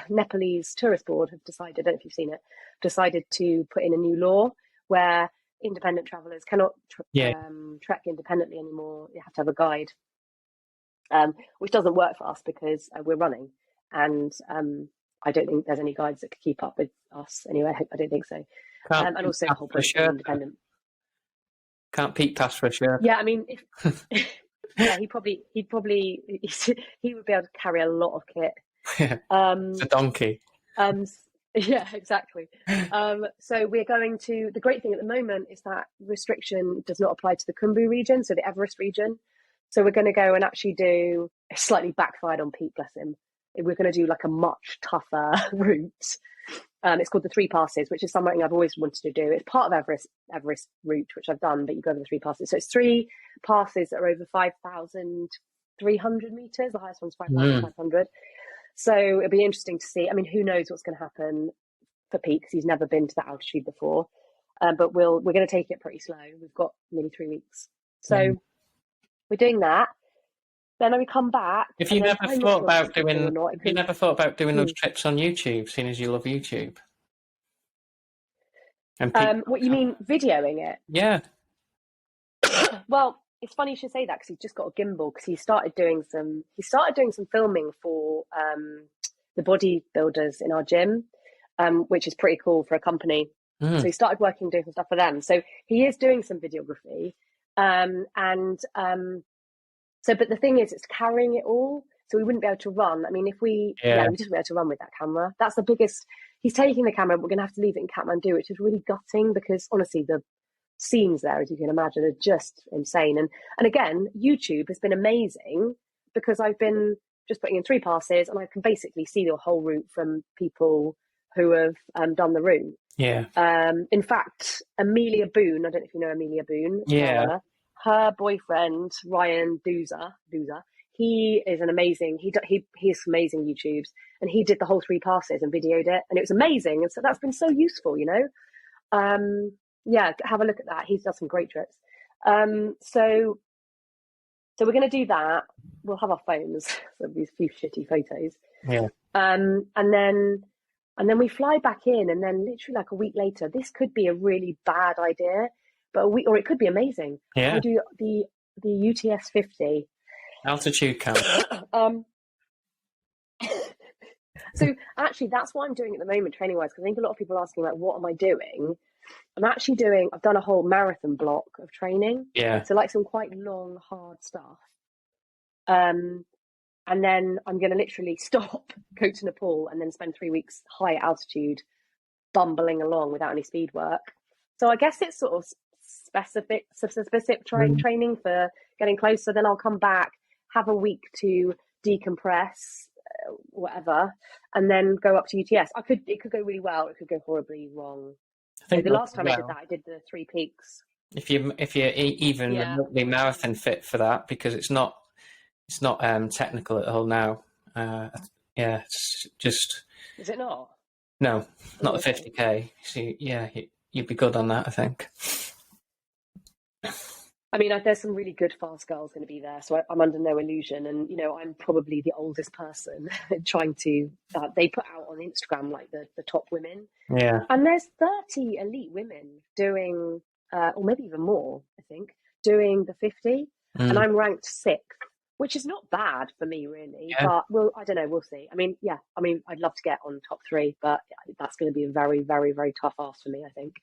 Speaker 2: Nepalese tourist board have decided. I don't know if you've seen it. Decided to put in a new law where independent travellers cannot
Speaker 1: Yeah.
Speaker 2: trek independently anymore. You have to have a guide, which doesn't work for us because we're running, and I don't think there's any guides that could keep up with us anyway. I don't think so.
Speaker 1: Can't
Speaker 2: And
Speaker 1: peek
Speaker 2: also the
Speaker 1: past
Speaker 2: whole
Speaker 1: for a
Speaker 2: point of being
Speaker 1: Sherpa.
Speaker 2: independent.
Speaker 1: Can't peek past for a Sherpa.
Speaker 2: Yeah, I mean, if yeah, he would be able to carry a lot of kit.
Speaker 1: Yeah. It's a donkey.
Speaker 2: Yeah, exactly. So we're going to. The great thing at the moment is that restriction does not apply to the Khumbu region, so the Everest region. So we're going to go and actually do. It slightly backfired on Pete, bless him. We're going to do like a much tougher route. It's called the Three Passes, which is something I've always wanted to do. It's part of Everest route, which I've done, but you go over the Three Passes. So it's 3 passes that are over 5,300 meters. The highest one's 5,500. So it'll be interesting to see. I mean, who knows what's going to happen for Pete because he's never been to that altitude before. But we're going to take it pretty slow. We've got nearly 3 weeks, so we're doing that. Then we come back.
Speaker 1: If you never thought about doing, those trips on YouTube, seeing as you love YouTube, and
Speaker 2: what you mean, videoing it?
Speaker 1: Yeah.
Speaker 2: Well, it's funny you should say that because he's just got a gimbal because he started doing some filming for the bodybuilders in our gym, which is pretty cool for a company. So he started doing some stuff for them. So he is doing some videography, but the thing is, it's carrying it all. So we wouldn't be able to run. I mean, if we just wouldn't be able to run with that camera. That's the biggest. He's taking the camera. We're going to have to leave it in Kathmandu, which is really gutting because honestly, the scenes there, as you can imagine, are just insane. And again, YouTube has been amazing because I've been just putting in 3 passes and I can basically see the whole route from people who have done the route.
Speaker 1: Yeah.
Speaker 2: In fact, Amelia Boone, I don't know if you know Amelia Boone.
Speaker 1: Yeah.
Speaker 2: Her boyfriend, Ryan Doozer, he is an amazing, he has amazing YouTubes, and he did the whole 3 passes and videoed it, and it was amazing. And so that's been so useful, you know? Yeah, have a look at that. He's done some great trips. So we're going to do that. We'll have our phones, so there'll be a few shitty photos.
Speaker 1: Yeah.
Speaker 2: And then we fly back in, and then literally like a week later, this could be a really bad idea, but or it could be amazing.
Speaker 1: Yeah.
Speaker 2: We do the UTS 50
Speaker 1: altitude count.
Speaker 2: So actually, that's what I'm doing at the moment, training wise, because I think a lot of people are asking, like, what am I doing? I've done a whole marathon block of training.
Speaker 1: Yeah.
Speaker 2: So like some quite long, hard stuff. And then I'm going to literally stop, go to Nepal, and then spend 3 weeks high altitude, bumbling along without any speed work. So I guess it's sort of specific training for getting closer. Then I'll come back, have a week to decompress, whatever, and then go up to UTS. It could go really well. It could go horribly wrong. I think the last time I did that, I did the 3 peaks.
Speaker 1: If you're even remotely marathon fit for that, because it's not technical at all now. It's just.
Speaker 2: Is it not?
Speaker 1: No, not the 50k. So you'd be good on that, I think.
Speaker 2: I mean, there's some really good fast girls going to be there, so I'm under no illusion. And, you know, I'm probably the oldest person trying to, they put out on Instagram, like, the top women.
Speaker 1: Yeah.
Speaker 2: And there's 30 elite women doing, or maybe even more, I think, doing the 50. And I'm ranked 6th, which is not bad for me, really. Yeah. But, I don't know, we'll see. I mean, I'd love to get on top 3, but that's going to be a very, very, very tough ask for me, I think.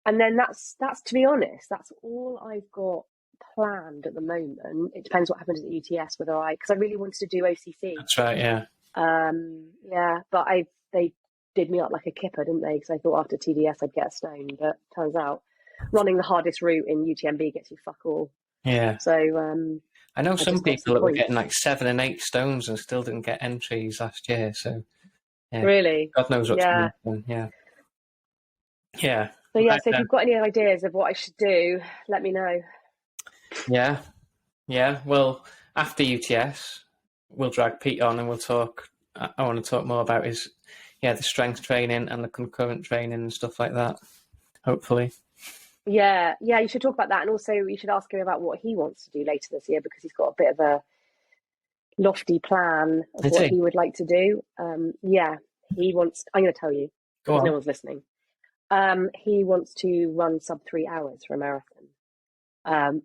Speaker 2: And then that's to be honest, that's all I've got planned at the moment. It depends what happens at the UTS, because I really wanted to do OCC.
Speaker 1: That's right, yeah.
Speaker 2: But they did me up like a kipper, didn't they? Because I thought after TDS I'd get a stone, but turns out running the hardest route in UTMB gets you fuck all.
Speaker 1: Yeah.
Speaker 2: So
Speaker 1: I know some people that were getting like 7 and 8 stones and still didn't get entries last year. So yeah.
Speaker 2: Really,
Speaker 1: God knows what's going to happen. Yeah. Yeah.
Speaker 2: So if you've got any ideas of what I should do, let me know.
Speaker 1: Yeah. Yeah, well, after UTS, we'll drag Pete on and we'll talk. I want to talk more about the strength training and the concurrent training and stuff like that, hopefully.
Speaker 2: Yeah, yeah, you should talk about that. And also, you should ask him about what he wants to do later this year because he's got a bit of a lofty plan of
Speaker 1: Is
Speaker 2: what
Speaker 1: he?
Speaker 2: he would like to do. Yeah, he wants, I'm going to tell you
Speaker 1: Go
Speaker 2: because
Speaker 1: on.
Speaker 2: no one's listening. He wants to run sub 3 hours for a marathon,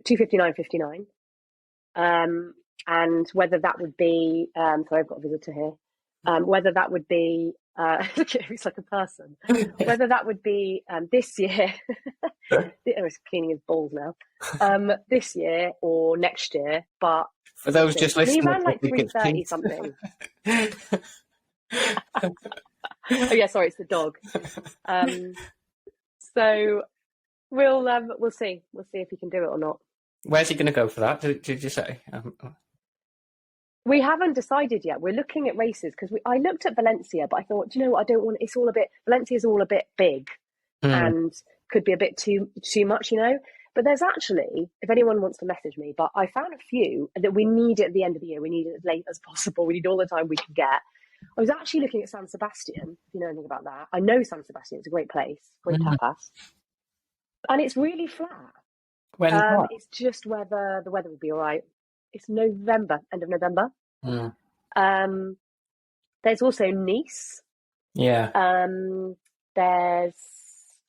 Speaker 2: 2:59:59. And whether that would be, sorry, I've got a visitor here. Whether that would be, he's like a person. Whether that would be this year, he's cleaning his balls now. This year or next year, but
Speaker 1: For those just listening,
Speaker 2: he ran like
Speaker 1: I think it's
Speaker 2: 3:30
Speaker 1: Pete.
Speaker 2: something. Oh yeah, sorry, it's the dog. So we'll see if he can do it or not.
Speaker 1: Where's he going to go for that? Did you say?
Speaker 2: We haven't decided yet. We're looking at races because I looked at Valencia, but I thought, do you know what? I don't want. It's all a bit. Valencia's all a bit big and could be a bit too much, you know. But there's actually, if anyone wants to message me, but I found a few that we need at the end of the year. We need it as late as possible. We need all the time we can get. I was actually looking at San Sebastian, if you know anything about that. I know San Sebastian. It's a great place, great tapas. And it's really flat.
Speaker 1: When's that?
Speaker 2: It's just whether the weather will be all right. It's November, end of November. There's also Nice.
Speaker 1: Yeah.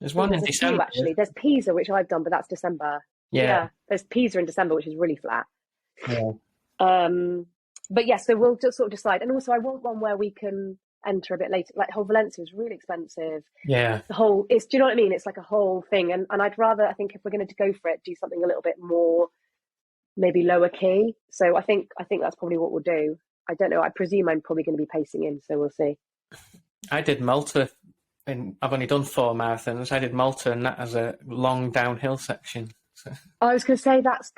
Speaker 2: There's
Speaker 1: one in December.
Speaker 2: Actually, there's Pisa, which I've done, but that's December.
Speaker 1: Yeah.
Speaker 2: There's Pisa in December, which is really flat.
Speaker 1: Yeah.
Speaker 2: But yeah, so we'll just sort of decide. And also, I want one where we can enter a bit later. Like whole Valencia is really expensive.
Speaker 1: Yeah.
Speaker 2: Do you know what I mean? It's like a whole thing. And I'd rather, I think, if we're going to go for it, do something a little bit more, maybe lower key. So I think that's probably what we'll do. I don't know. I presume I'm probably going to be pacing in, so we'll see.
Speaker 1: I did Malta, and I've only done 4 marathons. I did Malta, and that has a long downhill section. So.
Speaker 2: I was going to say isn't that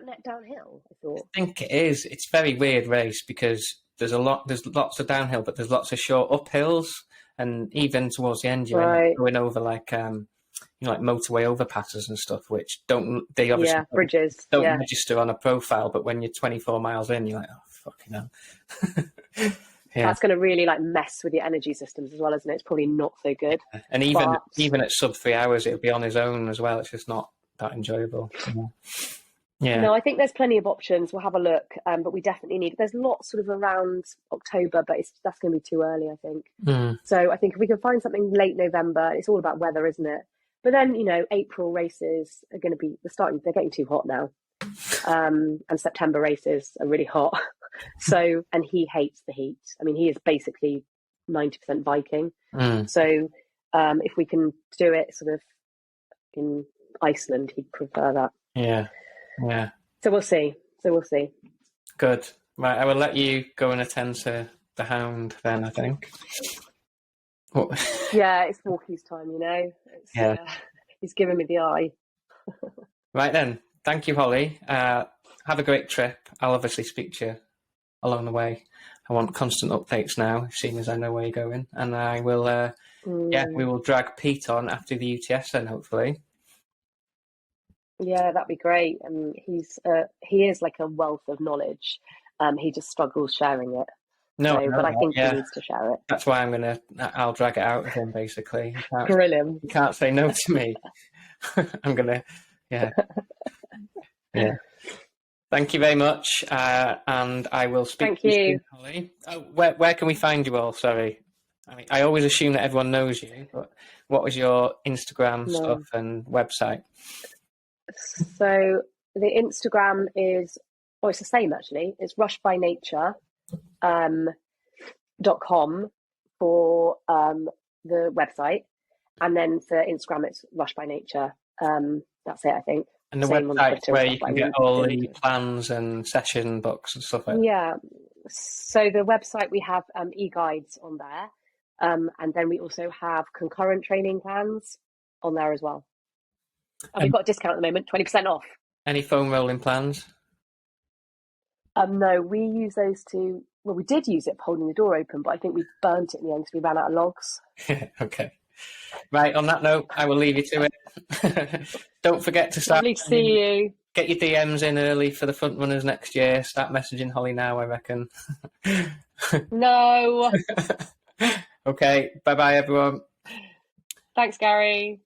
Speaker 2: net downhill? I thought.
Speaker 1: I think it is. It's a very weird race because there's lots of downhill, but there's lots of short uphills, and even towards the end, you're going over like like motorway overpasses and stuff, which they obviously
Speaker 2: bridges
Speaker 1: don't register on a profile, but when you're 24 miles in, you're like, oh fucking hell. Yeah.
Speaker 2: That's going to really like mess with your energy systems as well, isn't it? It's probably not so good.
Speaker 1: And even at sub 3 hours, it'll be on his own as well. It's just not that enjoyable. Yeah.
Speaker 2: No, I think there's plenty of options. We'll have a look, but we definitely need. There's lots sort of around October, but that's going to be too early, I think. So I think if we can find something late November, it's all about weather, isn't it? But then April races are going to be they're getting too hot now, and September races are really hot. So, and he hates the heat. I mean, he is basically 90% Viking. So, if we can do it sort of in Iceland, he'd prefer that.
Speaker 1: Yeah.
Speaker 2: So we'll see.
Speaker 1: Good. Right, I will let you go and attend to the hound then, I think.
Speaker 2: Yeah, it's Walkie's time, he's giving me the eye.
Speaker 1: Right then. Thank you, Holly. Have a great trip. I'll obviously speak to you along the way. I want constant updates now, seeing as I know where you're going. And I will, we will drag Pete on after the UTS then, hopefully.
Speaker 2: Yeah, that'd be great. He is like a wealth of knowledge. He just struggles sharing it. But I think he needs to share it.
Speaker 1: That's why I'll drag it out of him, basically.
Speaker 2: Brilliant.
Speaker 1: He can't say no to me. I'm going to, yeah. Thank you very much. And I will speak to you soon, Holly. Oh, where can we find you all? Sorry. I mean, I always assume that everyone knows you, but what was your Instagram stuff and website?
Speaker 2: So the Instagram is, it's the same actually. It's rushbynature.com for the website, and then for Instagram it's Rush by Nature. That's it, I think.
Speaker 1: And the website where you can get all the plans and session books and stuff like that.
Speaker 2: Yeah. So the website, we have e-guides on there, and then we also have concurrent training plans on there as well. And we've got a discount at the moment, 20% off.
Speaker 1: Any foam rolling plans?
Speaker 2: No, we use those we did use it for holding the door open, but I think we burnt it in the end because we ran out of logs.
Speaker 1: Okay. Right, on that note, I will leave you to it. Don't forget to start.
Speaker 2: Lovely to see you.
Speaker 1: Get your DMs in early for the Frontrunners next year. Start messaging Holly now, I reckon.
Speaker 2: No.
Speaker 1: Okay, bye-bye, everyone.
Speaker 2: Thanks, Gary.